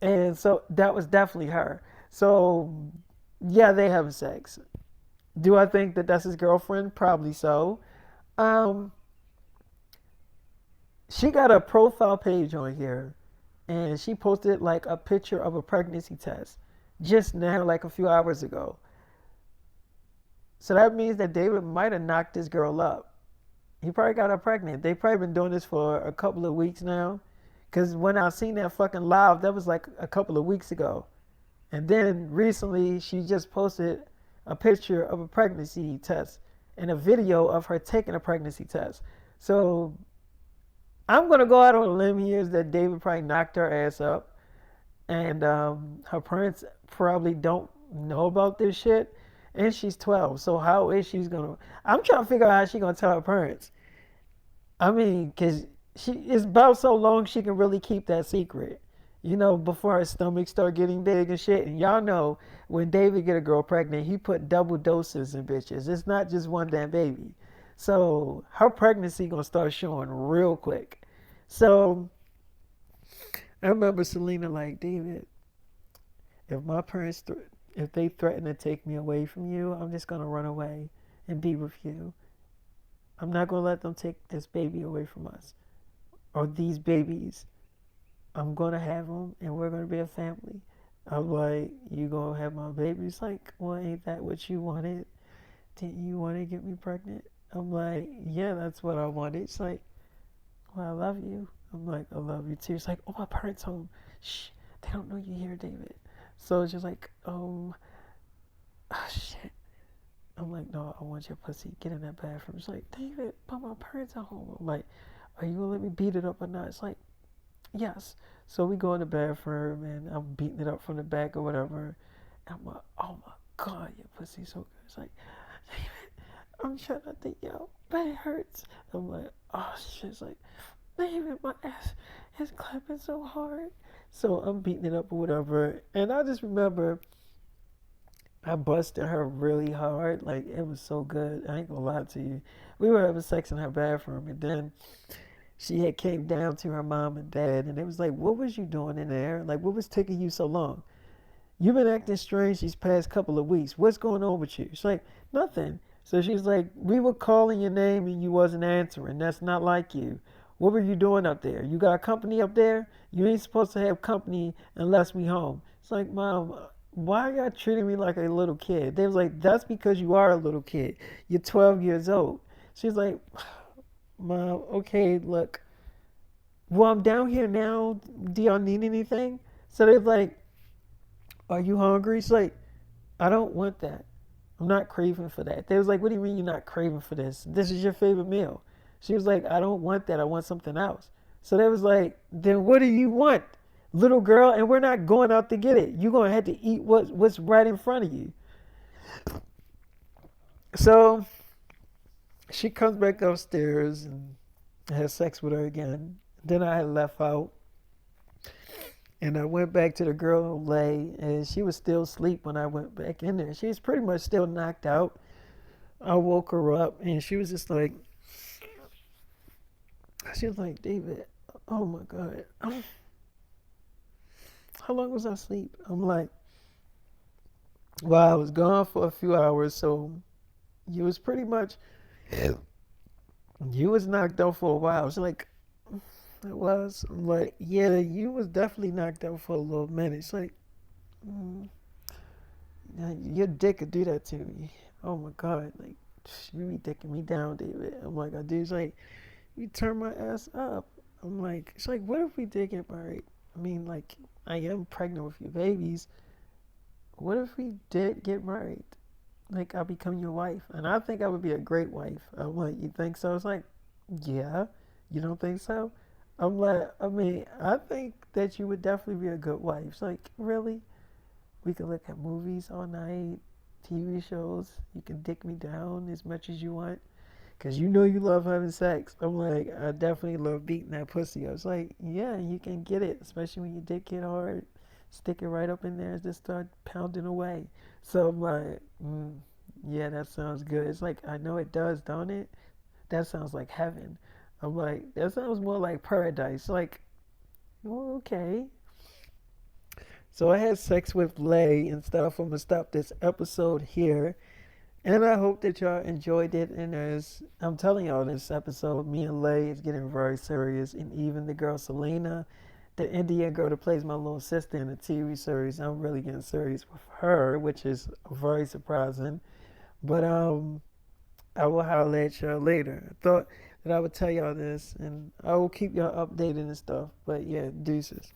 And so that was definitely her. So yeah, they having sex. Do I think that that's his girlfriend? Probably so. Um, she got a profile page on here, and she posted like a picture of a pregnancy test just now, like a few hours ago. So that means that David might have knocked this girl up. He probably got her pregnant. They probably been doing this for a couple of weeks now. Cause when I seen that fucking live, that was like a couple of weeks ago. And then recently she just posted a picture of a pregnancy test and a video of her taking a pregnancy test. So I'm gonna go out on a limb here is that David probably knocked her ass up, and her parents probably don't know about this shit, and she's 12. So how is she's gonna? I'm trying to figure out how she's gonna tell her parents. I mean, cause it's about so long she can really keep that secret. Before her stomach start getting big and shit. And y'all know when David get a girl pregnant, he put double doses in bitches. It's not just one damn baby. So her pregnancy gonna start showing real quick. So I remember Selena like, David, if my parents, if they threaten to take me away from you, I'm just gonna run away and be with you. I'm not gonna let them take this baby away from us. or these babies, I'm gonna have them, and we're gonna be a family. I'm like, you gonna have my babies? Like, well, ain't that what you wanted? Didn't you want to get me pregnant? I'm like, yeah, that's what I wanted. It's like, well, I love you. I'm like, I love you too. It's like, oh, my parents home. Shh, they don't know you here, David. So it's just like, shit. I'm like, no, I want your pussy. Get in that bathroom. It's like, David, but my parents are home. I'm like, are you gonna let me beat it up or not? It's like, yes. So we go in the bathroom and I'm beating it up from the back or whatever. And I'm like, oh my God, your pussy's so good. It's like, I'm trying not to yell, but it hurts. I'm like, oh shit. It's like, David, my ass is clapping so hard. So I'm beating it up or whatever. And I just remember I busted her really hard. Like, it was so good. I ain't gonna lie to you. We were having sex in her bathroom, and then she had came down to her mom and dad, and it was like, what was you doing in there? Like, what was taking you so long? You've been acting strange these past couple of weeks. What's going on with you? She's like, nothing. So she's like, we were calling your name and you wasn't answering. That's not like you. What were you doing up there? You got company up there? You ain't supposed to have company unless we home. It's like, Mom, why are y'all treating me like a little kid? They was like, that's because you are a little kid. You're 12 years old. She's like, Mom, okay, look. Well, I'm down here now. Do y'all need anything? So they're like, are you hungry? She's like, I don't want that. I'm not craving for that. They was like, what do you mean you're not craving for this? This is your favorite meal. She was like, I don't want that. I want something else. So they was like, then what do you want, little girl? And we're not going out to get it. You're going to have to eat what's right in front of you. So she comes back upstairs and has sex with her again. Then I had left out. And I went back to the girl who lay, and she was still asleep when I went back in there. She was pretty much still knocked out. I woke her up, and she was like, David, oh my God, how long was I asleep? I'm like, well, I was gone for a few hours, so you was pretty much, you was knocked out for a while. She's like, it was. I'm like, yeah, you was definitely knocked out for a little minute. It's like, mm, yeah, your dick could do that to me. Oh my God, like, you be dicking me down, David. I'm like, I do. It's like, you turn my ass up. I'm like, it's like, what if we did get married? I mean, like, I am pregnant with your babies. What if we did get married? Like, I'll become your wife. And I think I would be a great wife. I'm like, you think so? It's like, yeah. You don't think so? I'm like, I mean, I think that you would definitely be a good wife. It's like, really? We could look at movies all night, TV shows. You can dick me down as much as you want. Cause you know you love having sex. I'm like, I definitely love beating that pussy. I was like, yeah, you can get it, especially when your dick get hard. Stick it right up in there and just start pounding away. So I'm like, yeah, that sounds good. It's like, I know it does, don't it? That sounds like heaven. I'm like, that sounds more like paradise. Like, well, okay. So I had sex with Lay and stuff. I'm gonna stop this episode here. And I hope that y'all enjoyed it. And as I'm telling y'all, this episode, me and Lay is getting very serious. And even the girl Selena, the Indian girl that plays my little sister in the TV series, I'm really getting serious with her, which is very surprising. But I will holler at y'all later. I thought that I would tell y'all this, and I will keep y'all updated and stuff. But yeah, deuces.